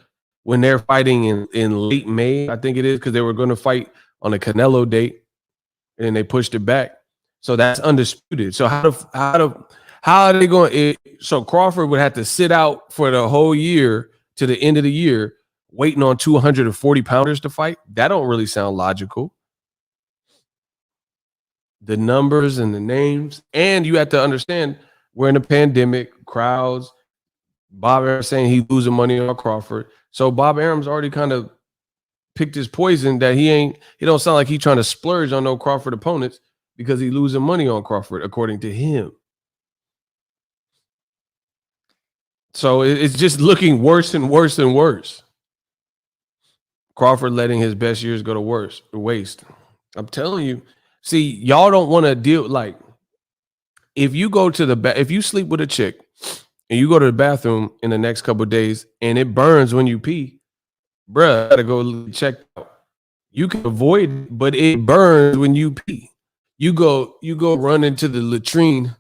when they're fighting in late May, I think it is, because they were going to fight on a Canelo date and then they pushed it back. So that's undisputed. So how are they going? So Crawford would have to sit out for the whole year to the end of the year, waiting on 240 pounders to fight. That don't really sound logical. The numbers and the names, and you have to understand we're in a pandemic. Crowds. Bob Arum saying he's losing money on Crawford. So Bob Arum's already kind of picked his poison that he don't sound like he's trying to splurge on no Crawford opponents because he's losing money on Crawford, according to him. So it's just looking worse and worse and worse. Crawford letting his best years go to waste. I'm telling you. See, y'all don't want to deal like if you go to if you sleep with a chick and you go to the bathroom in the next couple of days and it burns when you pee, bruh, gotta go check out. You can avoid it, but it burns when you pee. You go run into the latrine.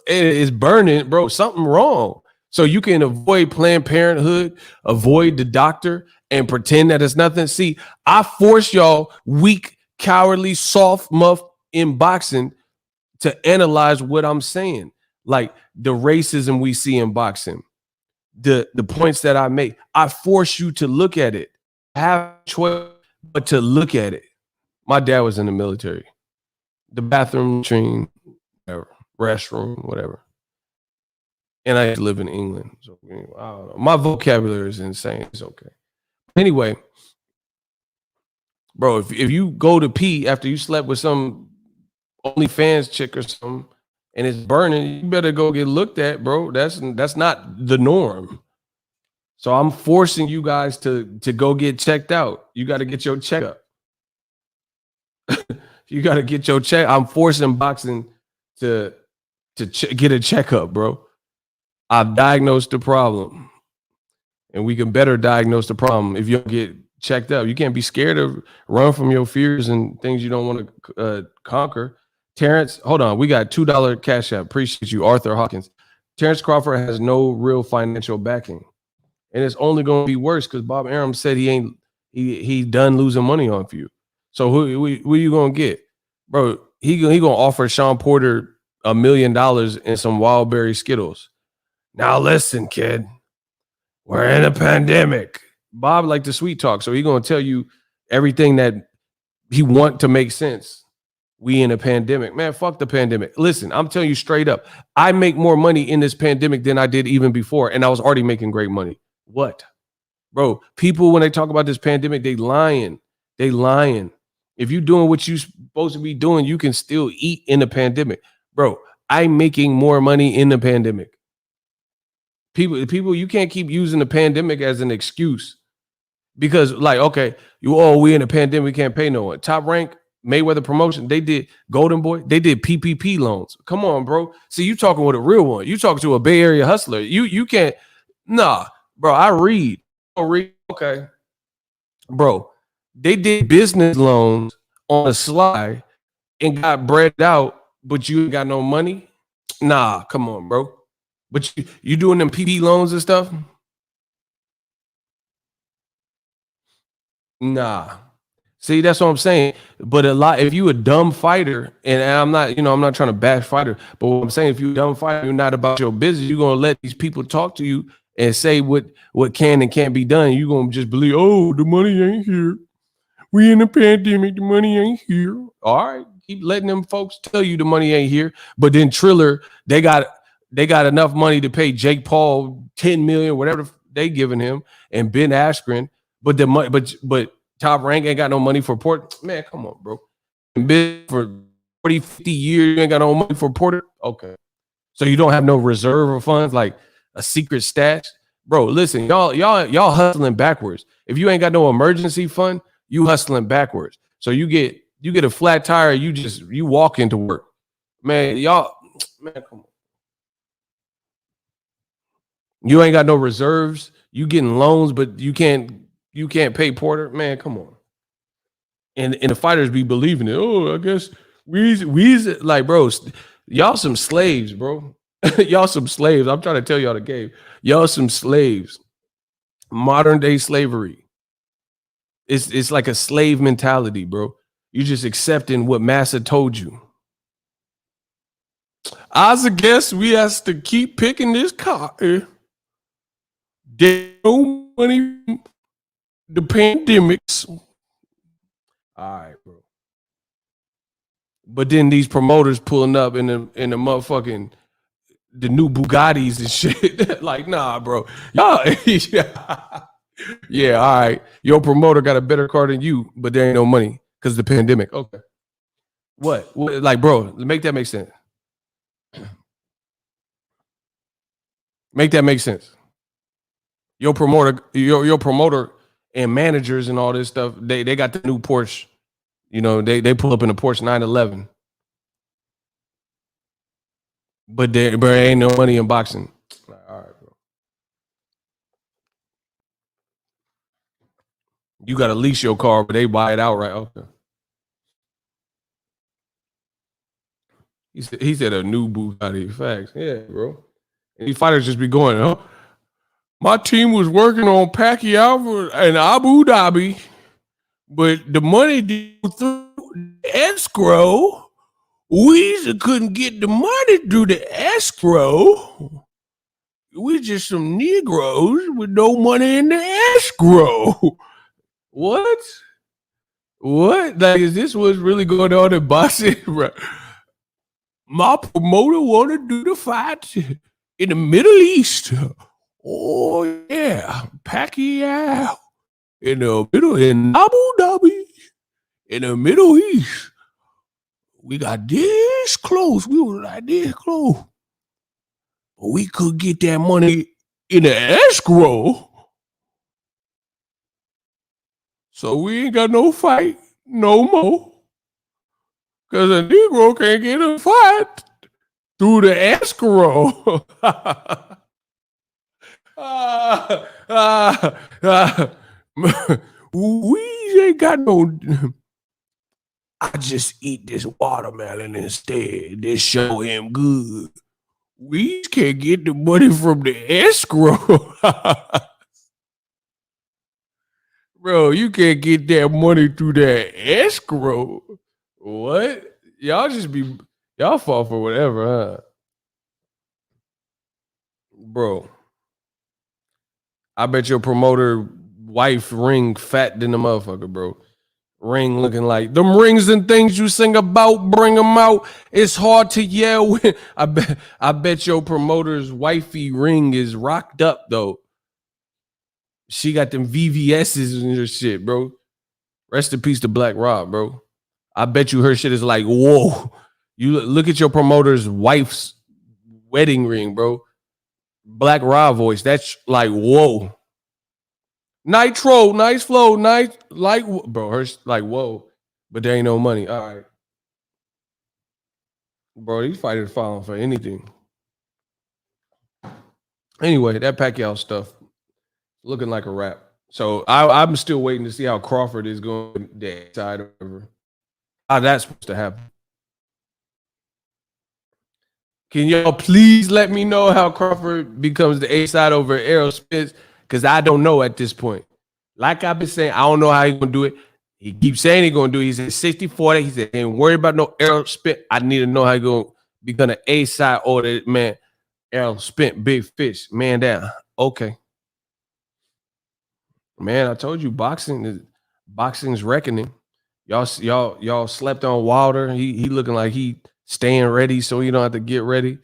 it's burning, bro. Something wrong. So you can avoid Planned Parenthood, avoid the doctor, and pretend that it's nothing. See, I force y'all weak, cowardly, soft muff in boxing to analyze what I'm saying. Like the racism we see in boxing, the points that I make. I force you to look at it. Have a choice, but to look at it. My dad was in the military. The bathroom, latrine, whatever, restroom, whatever. And I live in England. So I don't know. My vocabulary is insane. It's okay. Anyway, bro, if you go to pee after you slept with some OnlyFans chick or something and it's burning, you better go get looked at, bro. That's not the norm. So I'm forcing you guys to go get checked out. You got to get your checkup. You got to get your check. I'm forcing boxing to get a checkup, bro. I've diagnosed the problem, and we can better diagnose the problem if you don't get checked up. You can't be scared to run from your fears and things you don't want to conquer. Terence, hold on. We got $2 cash app. Appreciate you, Arthur Hawkins. Terence Crawford has no real financial backing, and it's only going to be worse because Bob Arum said he done losing money on you. So who are you gonna get, bro? He gonna offer Sean Porter $1 million and some Wildberry Skittles. Now listen, kid, we're in a pandemic. Bob like the sweet talk, so he gonna tell you everything that he want to make sense. We in a pandemic, man. Fuck the pandemic. Listen, I'm telling you straight up. I make more money in this pandemic than I did even before, and I was already making great money. What, bro? People when they talk about this pandemic, they lying. They lying. If you're doing what you're supposed to be doing, you can still eat in the pandemic. Bro, I'm making more money in the pandemic. People, you can't keep using the pandemic as an excuse. Because, like, okay, we in a pandemic, we can't pay no one. Top Rank, Mayweather Promotion, they did Golden Boy, they did PPP loans. Come on, bro. See, you talking with a real one. You talking to a Bay Area hustler. You can't, nah, bro, I read. Okay. Bro, they did business loans on the slide and got bread out, but you ain't got no money. Nah, come on, bro. But you doing them PP loans and stuff? Nah. See, that's what I'm saying. But if you a dumb fighter, and I'm not, I'm not trying to bash fighter, but what I'm saying, if you a dumb fighter, you're not about your business, you're gonna let these people talk to you and say what can and can't be done. You're gonna just believe, oh, the money ain't here. We in a pandemic, the money ain't here. All right, keep letting them folks tell you the money ain't here. But then Triller, they got enough money to pay Jake Paul 10 million, whatever they giving him, and Ben Askren. But the money, but Top Rank ain't got no money for Porter. Man, come on, bro. Been for 40, 50 years, you ain't got no money for Porter. Okay. So you don't have no reserve of funds, like a secret stash? Bro, listen, y'all hustling backwards. If you ain't got no emergency fund, you hustling backwards. So you get a flat tire, you walk into work. Man, man, come on. You ain't got no reserves. You getting loans, but you can't pay Porter. Man, come on. And the fighters be believing it. Oh, I guess we like, bro, y'all some slaves, bro. Y'all some slaves. I'm trying to tell y'all the game. Y'all some slaves. Modern day slavery. It's like a slave mentality, bro. You just accepting what Massa told you. As a guest, we has to keep picking this cotton. There's no money. The pandemics. All right, bro. But then these promoters pulling up in the motherfucking the new Bugattis and shit. Like, nah, bro. Y'all, yeah, all right. Your promoter got a better car than you, but there ain't no money because of the pandemic. Okay. What? Like, bro, make that make sense. Make that make sense. Your promoter and managers and all this stuff, they got the new Porsche. They pull up in a Porsche 911. But there ain't no money in boxing. All right, bro. You got to lease your car, but they buy it outright. Okay. He said a new Bugatti. Facts. Yeah, bro. And these fighters just be going, oh, my team was working on Pacquiao in Abu Dhabi, but the money did through escrow. We couldn't get the money through the escrow. We just some Negroes with no money in the escrow. What? What? Like, is this what's really going on in boxing? My promoter want to do the fight in the Middle East. Oh yeah, Pacquiao in the middle in Abu Dhabi in the Middle East. We got this close. We were like this close, but we could get that money in the escrow. So we ain't got no fight no more. Because a Negro can't get a fight through the escrow. We ain't got no. I just eat this watermelon instead. This show him good. We can't get the money from the escrow. Bro, you can't get that money through that escrow. What? Y'all fall for whatever, huh? Bro, I bet your promoter wife ring fat than the motherfucker, bro. Ring looking like them rings and things you sing about, bring them out. It's hard to yell. I bet your promoter's wifey ring is rocked up though. She got them VVS's and her shit, bro. Rest in peace to Black Rob, bro. I bet you her shit is like, whoa. You look at your promoter's wife's wedding ring, bro. Black Rob voice. That's like, whoa. Nitro, nice flow, nice, like, bro, her like, whoa. But there ain't no money. All right. Bro, these fighters falling for anything. Anyway, that Pacquiao stuff looking like a wrap. So I'm still waiting to see how Crawford is going to decide over how that's supposed to happen. Can y'all please let me know how Crawford becomes the A side over Errol Spence? Because I don't know at this point. Like I've been saying, I don't know how he's going to do it. He keeps saying he's going to do it. He said 60-40. He said, ain't worried about no Errol Spence. I need to know how he's going to become an A side order, man. Errol Spence, big fish, man down. Okay. Man, I told you boxing's reckoning. Y'all slept on Wilder. He looking like he staying ready so you don't have to get ready.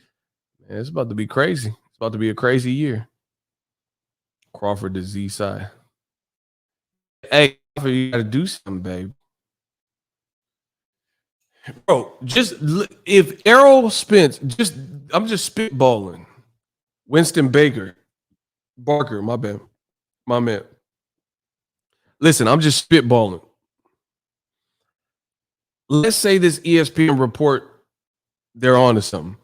Man, it's about to be crazy. It's about to be a crazy year. Crawford the Z side. Hey, you gotta do something, babe. Bro, just if Errol Spence, I'm just spitballing. Winston Barker, my bad. My man. Listen, I'm just spitballing. Let's say this ESPN report, they're on to something.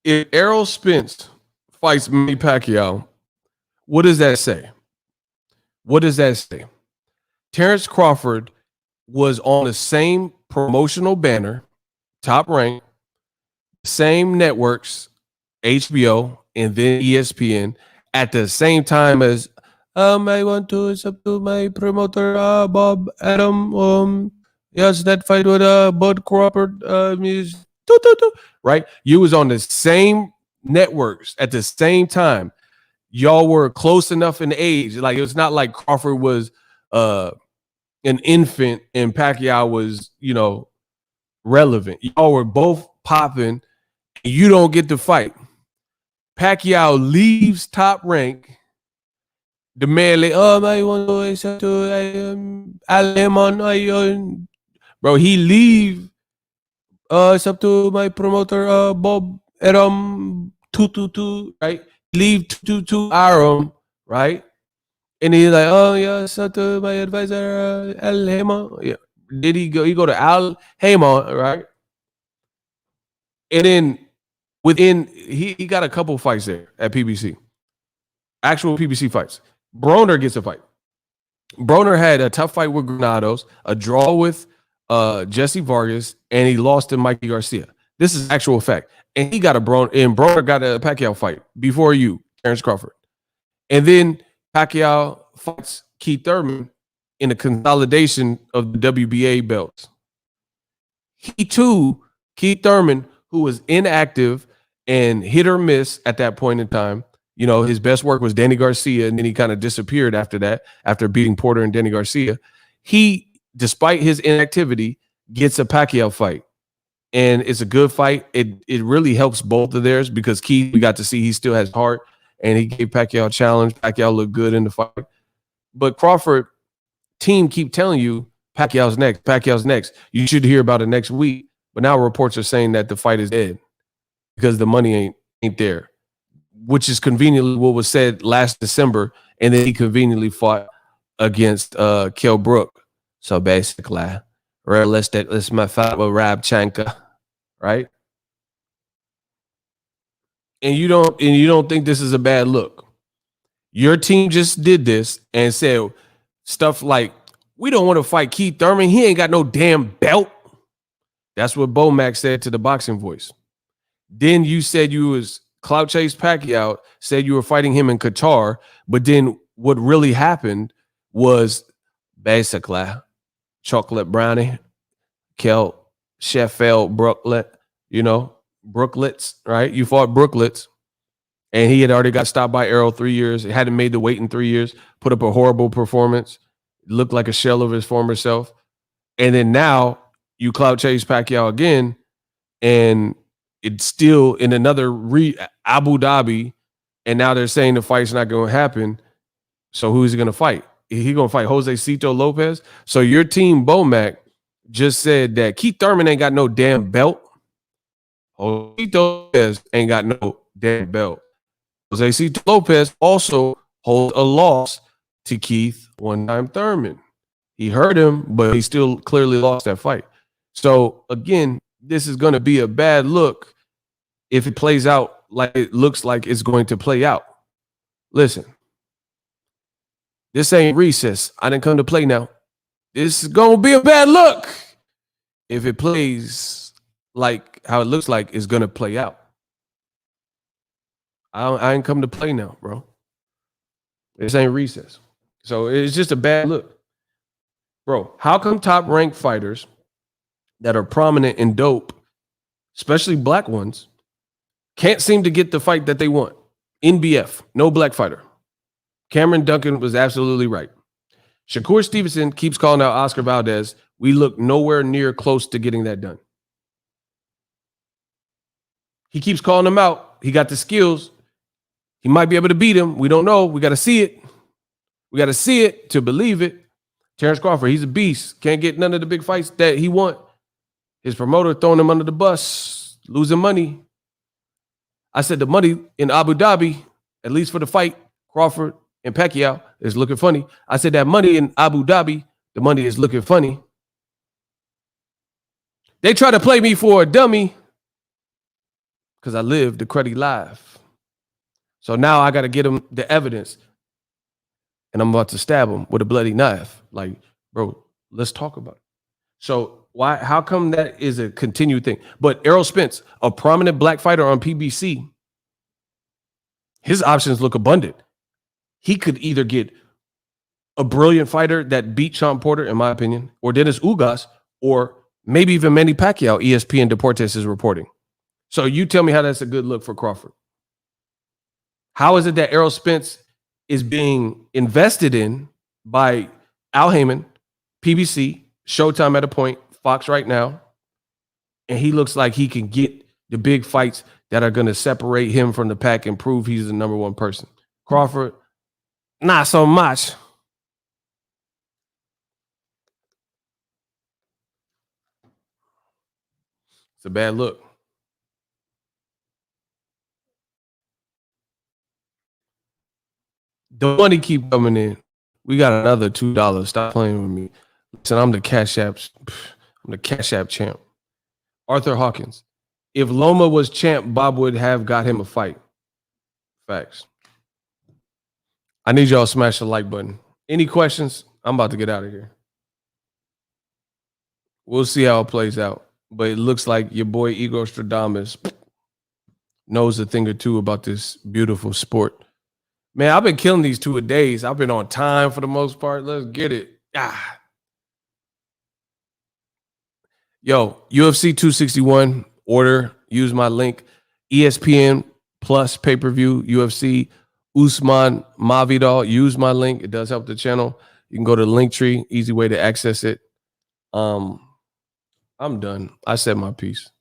If Errol Spence fights Manny Pacquiao, what does that say? What does that say? Terence Crawford was on the same promotional banner, Top Rank, same networks, HBO, and then ESPN, at the same time as I want to sub to my promoter, Bob Adam. Yes, that fight with Bud Crawford is right. You was on the same networks at the same time. Y'all were close enough in age. Like, it was not like Crawford was an infant and Pacquiao was, relevant. Y'all were both popping. And you don't get to fight. Pacquiao leaves Top Rank. The man like, I want to bro, he leave it's up to my promoter Bob Adam 222, right? Leave 222 Aram, right? And he's like, oh yeah, it's up to my advisor Al Heyman. Yeah. Did he go to Al Heyman, right? And then he got a couple fights there at PBC. Actual PBC fights. Broner gets a fight. Broner had a tough fight with Granados, a draw with Jesse Vargas, and he lost to Mikey Garcia. This is actual fact. And he got a Broner got a Pacquiao fight before you, Terence Crawford. And then Pacquiao fights Keith Thurman in a consolidation of the WBA belts. He too, Keith Thurman, who was inactive and hit or miss at that point in time. You know, his best work was Danny Garcia, and then he kind of disappeared after that, after beating Porter and Danny Garcia. He, despite his inactivity, gets a Pacquiao fight. And it's a good fight. It really helps both of theirs because Keith, we got to see he still has heart, and he gave Pacquiao a challenge. Pacquiao looked good in the fight. But Crawford team keep telling you Pacquiao's next. Pacquiao's next. You should hear about it next week. But now reports are saying that the fight is dead because the money ain't there, which is conveniently what was said last December. And then he conveniently fought against Kell Brook. So basically, let's my fight with Rabchenko, right? And you don't think this is a bad look. Your team just did this and said stuff like, we don't want to fight Keith Thurman. He ain't got no damn belt. That's what Bomac said to the Boxing Voice. Then you said you was clout chase Pacquiao, said you were fighting him in Qatar, but then what really happened was basically chocolate brownie, Kel, Sheffield, Brooklet, Brooklets, right? You fought Brooklets, and he had already got stopped by Errol 3 years. He hadn't made the weight in 3 years, put up a horrible performance, looked like a shell of his former self. And then now you clout chase Pacquiao again, and it's still in another Abu Dhabi, and now they're saying the fight's not going to happen. So who is he going to fight? He going to fight Jose Cito Lopez? So your team, Bomac, just said that Keith Thurman ain't got no damn belt. Jose Cito Lopez ain't got no damn belt. Jose Cito Lopez also holds a loss to Keith one-time Thurman. He hurt him, but he still clearly lost that fight. So again, this is going to be a bad look if it plays out like it looks like it's going to play out. Listen, this ain't recess. I didn't come to play now. This is going to be a bad look if it plays like how it looks like it's going to play out. I ain't come to play now, bro. This ain't recess. So it's just a bad look. Bro, how come top-ranked fighters that are prominent in dope, especially black ones, can't seem to get the fight that they want? NBF, no black fighter. Cameron Duncan was absolutely right. Shakur Stevenson keeps calling out Oscar Valdez. We look nowhere near close to getting that done. He keeps calling him out. He got the skills. He might be able to beat him. We don't know. We got to see it. We got to see it to believe it. Terence Crawford, he's a beast. Can't get none of the big fights that he want. His promoter throwing him under the bus, losing money. I said the money in Abu Dhabi, at least for the fight, Crawford and Pacquiao, is looking funny. I said that money in Abu Dhabi, the money is looking funny. They try to play me for a dummy because I live the cruddy life. So now I got to get him the evidence. And I'm about to stab him with a bloody knife. Like, bro, let's talk about it. So how come that is a continued thing? But Errol Spence, a prominent black fighter on PBC, his options look abundant. He could either get a brilliant fighter that beat Sean Porter, in my opinion, or Dennis Ugas, or maybe even Manny Pacquiao, ESPN Deportes is reporting. So you tell me how that's a good look for Crawford. How is it that Errol Spence is being invested in by Al Heyman, PBC, Showtime at a point, Fox right now, and he looks like he can get the big fights that are going to separate him from the pack and prove he's the number one person? Crawford, not so much. It's a bad look. The money keep coming in. We got another $2. Stop playing with me. Listen, I'm the Cash App champ. Arthur Hawkins. If Loma was champ, Bob would have got him a fight. Facts. I need y'all to smash the like button. Any questions? I'm about to get out of here. We'll see how it plays out. but it looks like your boy Igor Stradamus knows a thing or two about this beautiful sport. Man, I've been killing these 2-a-days. I've been on time for the most part. Let's get it. Yo, UFC 261, order, use my link. ESPN Plus pay-per-view, UFC, Usman Masvidal, use my link. It does help the channel. You can go to the link tree, easy way to access it. I'm done. I said my piece.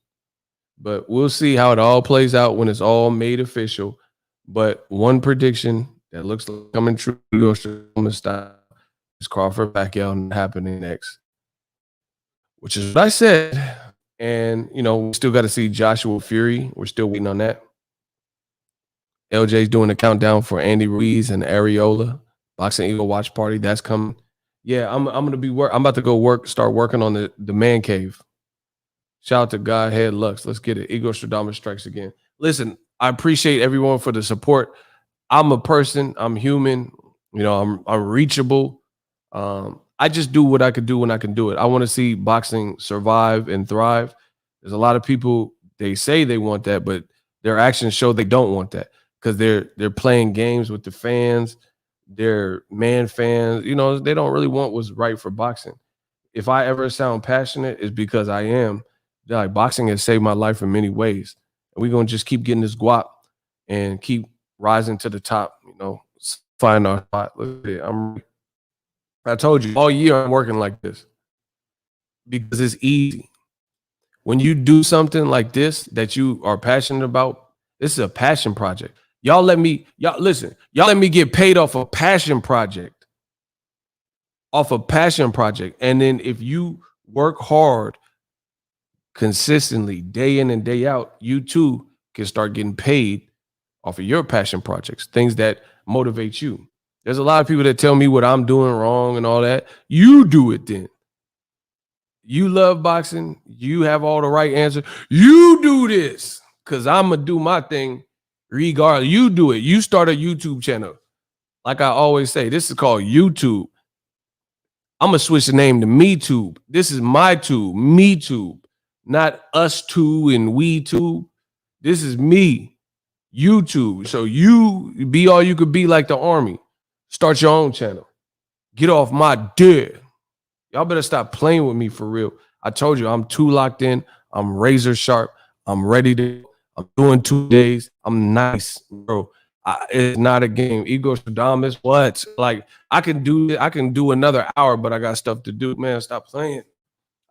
But we'll see how it all plays out when it's all made official. But one prediction that looks like coming true style is Crawford Pacquiao happening next, which is what I said. And, we still got to see Joshua Fury. We're still waiting on that. LJ's doing a countdown for Andy Ruiz and Areola. Boxing Eagle watch party. That's coming. Yeah, I'm gonna be I'm about to go start working on the man cave. Shout out to Godhead Lux. Let's get it. Igor Stradamus strikes again. Listen, I appreciate everyone for the support. I'm a person. I'm human. I'm reachable. I just do what I could do when I can do it. I want to see boxing survive and thrive. There's a lot of people, they say they want that, but their actions show they don't want that because they're playing games with the fans. They're man fans. They don't really want what's right for boxing. If I ever sound passionate, it's because I am. Like, boxing has saved my life in many ways. And we're going to just keep getting this guap and keep rising to the top, find our spot. Look at it. I told you all year I'm working like this because it's easy. When you do something like this that you are passionate about, this is a passion project. Y'all let me get paid off a passion project. And then if you work hard consistently, day in and day out, you too can start getting paid off of your passion projects, things that motivate you. There's a lot of people that tell me what I'm doing wrong and all that. You do it then. You love boxing. You have all the right answers. You do this because I'm going to do my thing regardless. You do it. You start a YouTube channel. Like I always say, this is called YouTube. I'm going to switch the name to MeTube. This is my tube, MeTube, not us two and we two. This is me, YouTube. So you be all you could be like the army. Start your own channel. Get off my dick. Y'all better stop playing with me for real. I told you I'm too locked in. I'm razor sharp. I'm ready to. I'm doing 2 days. I'm nice, bro. It's not a game. Igor Stradamus, what? Like, I can do another hour, but I got stuff to do. Man, stop playing.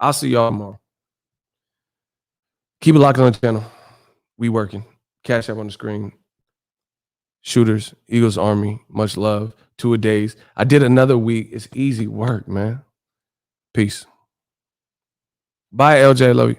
I'll see y'all tomorrow. Keep it locked on the channel. We working. Cash App on the screen. Shooters, Eagles Army, much love. 2-a-days. I did another week. It's easy work, man. Peace. Bye, LJ. Love you.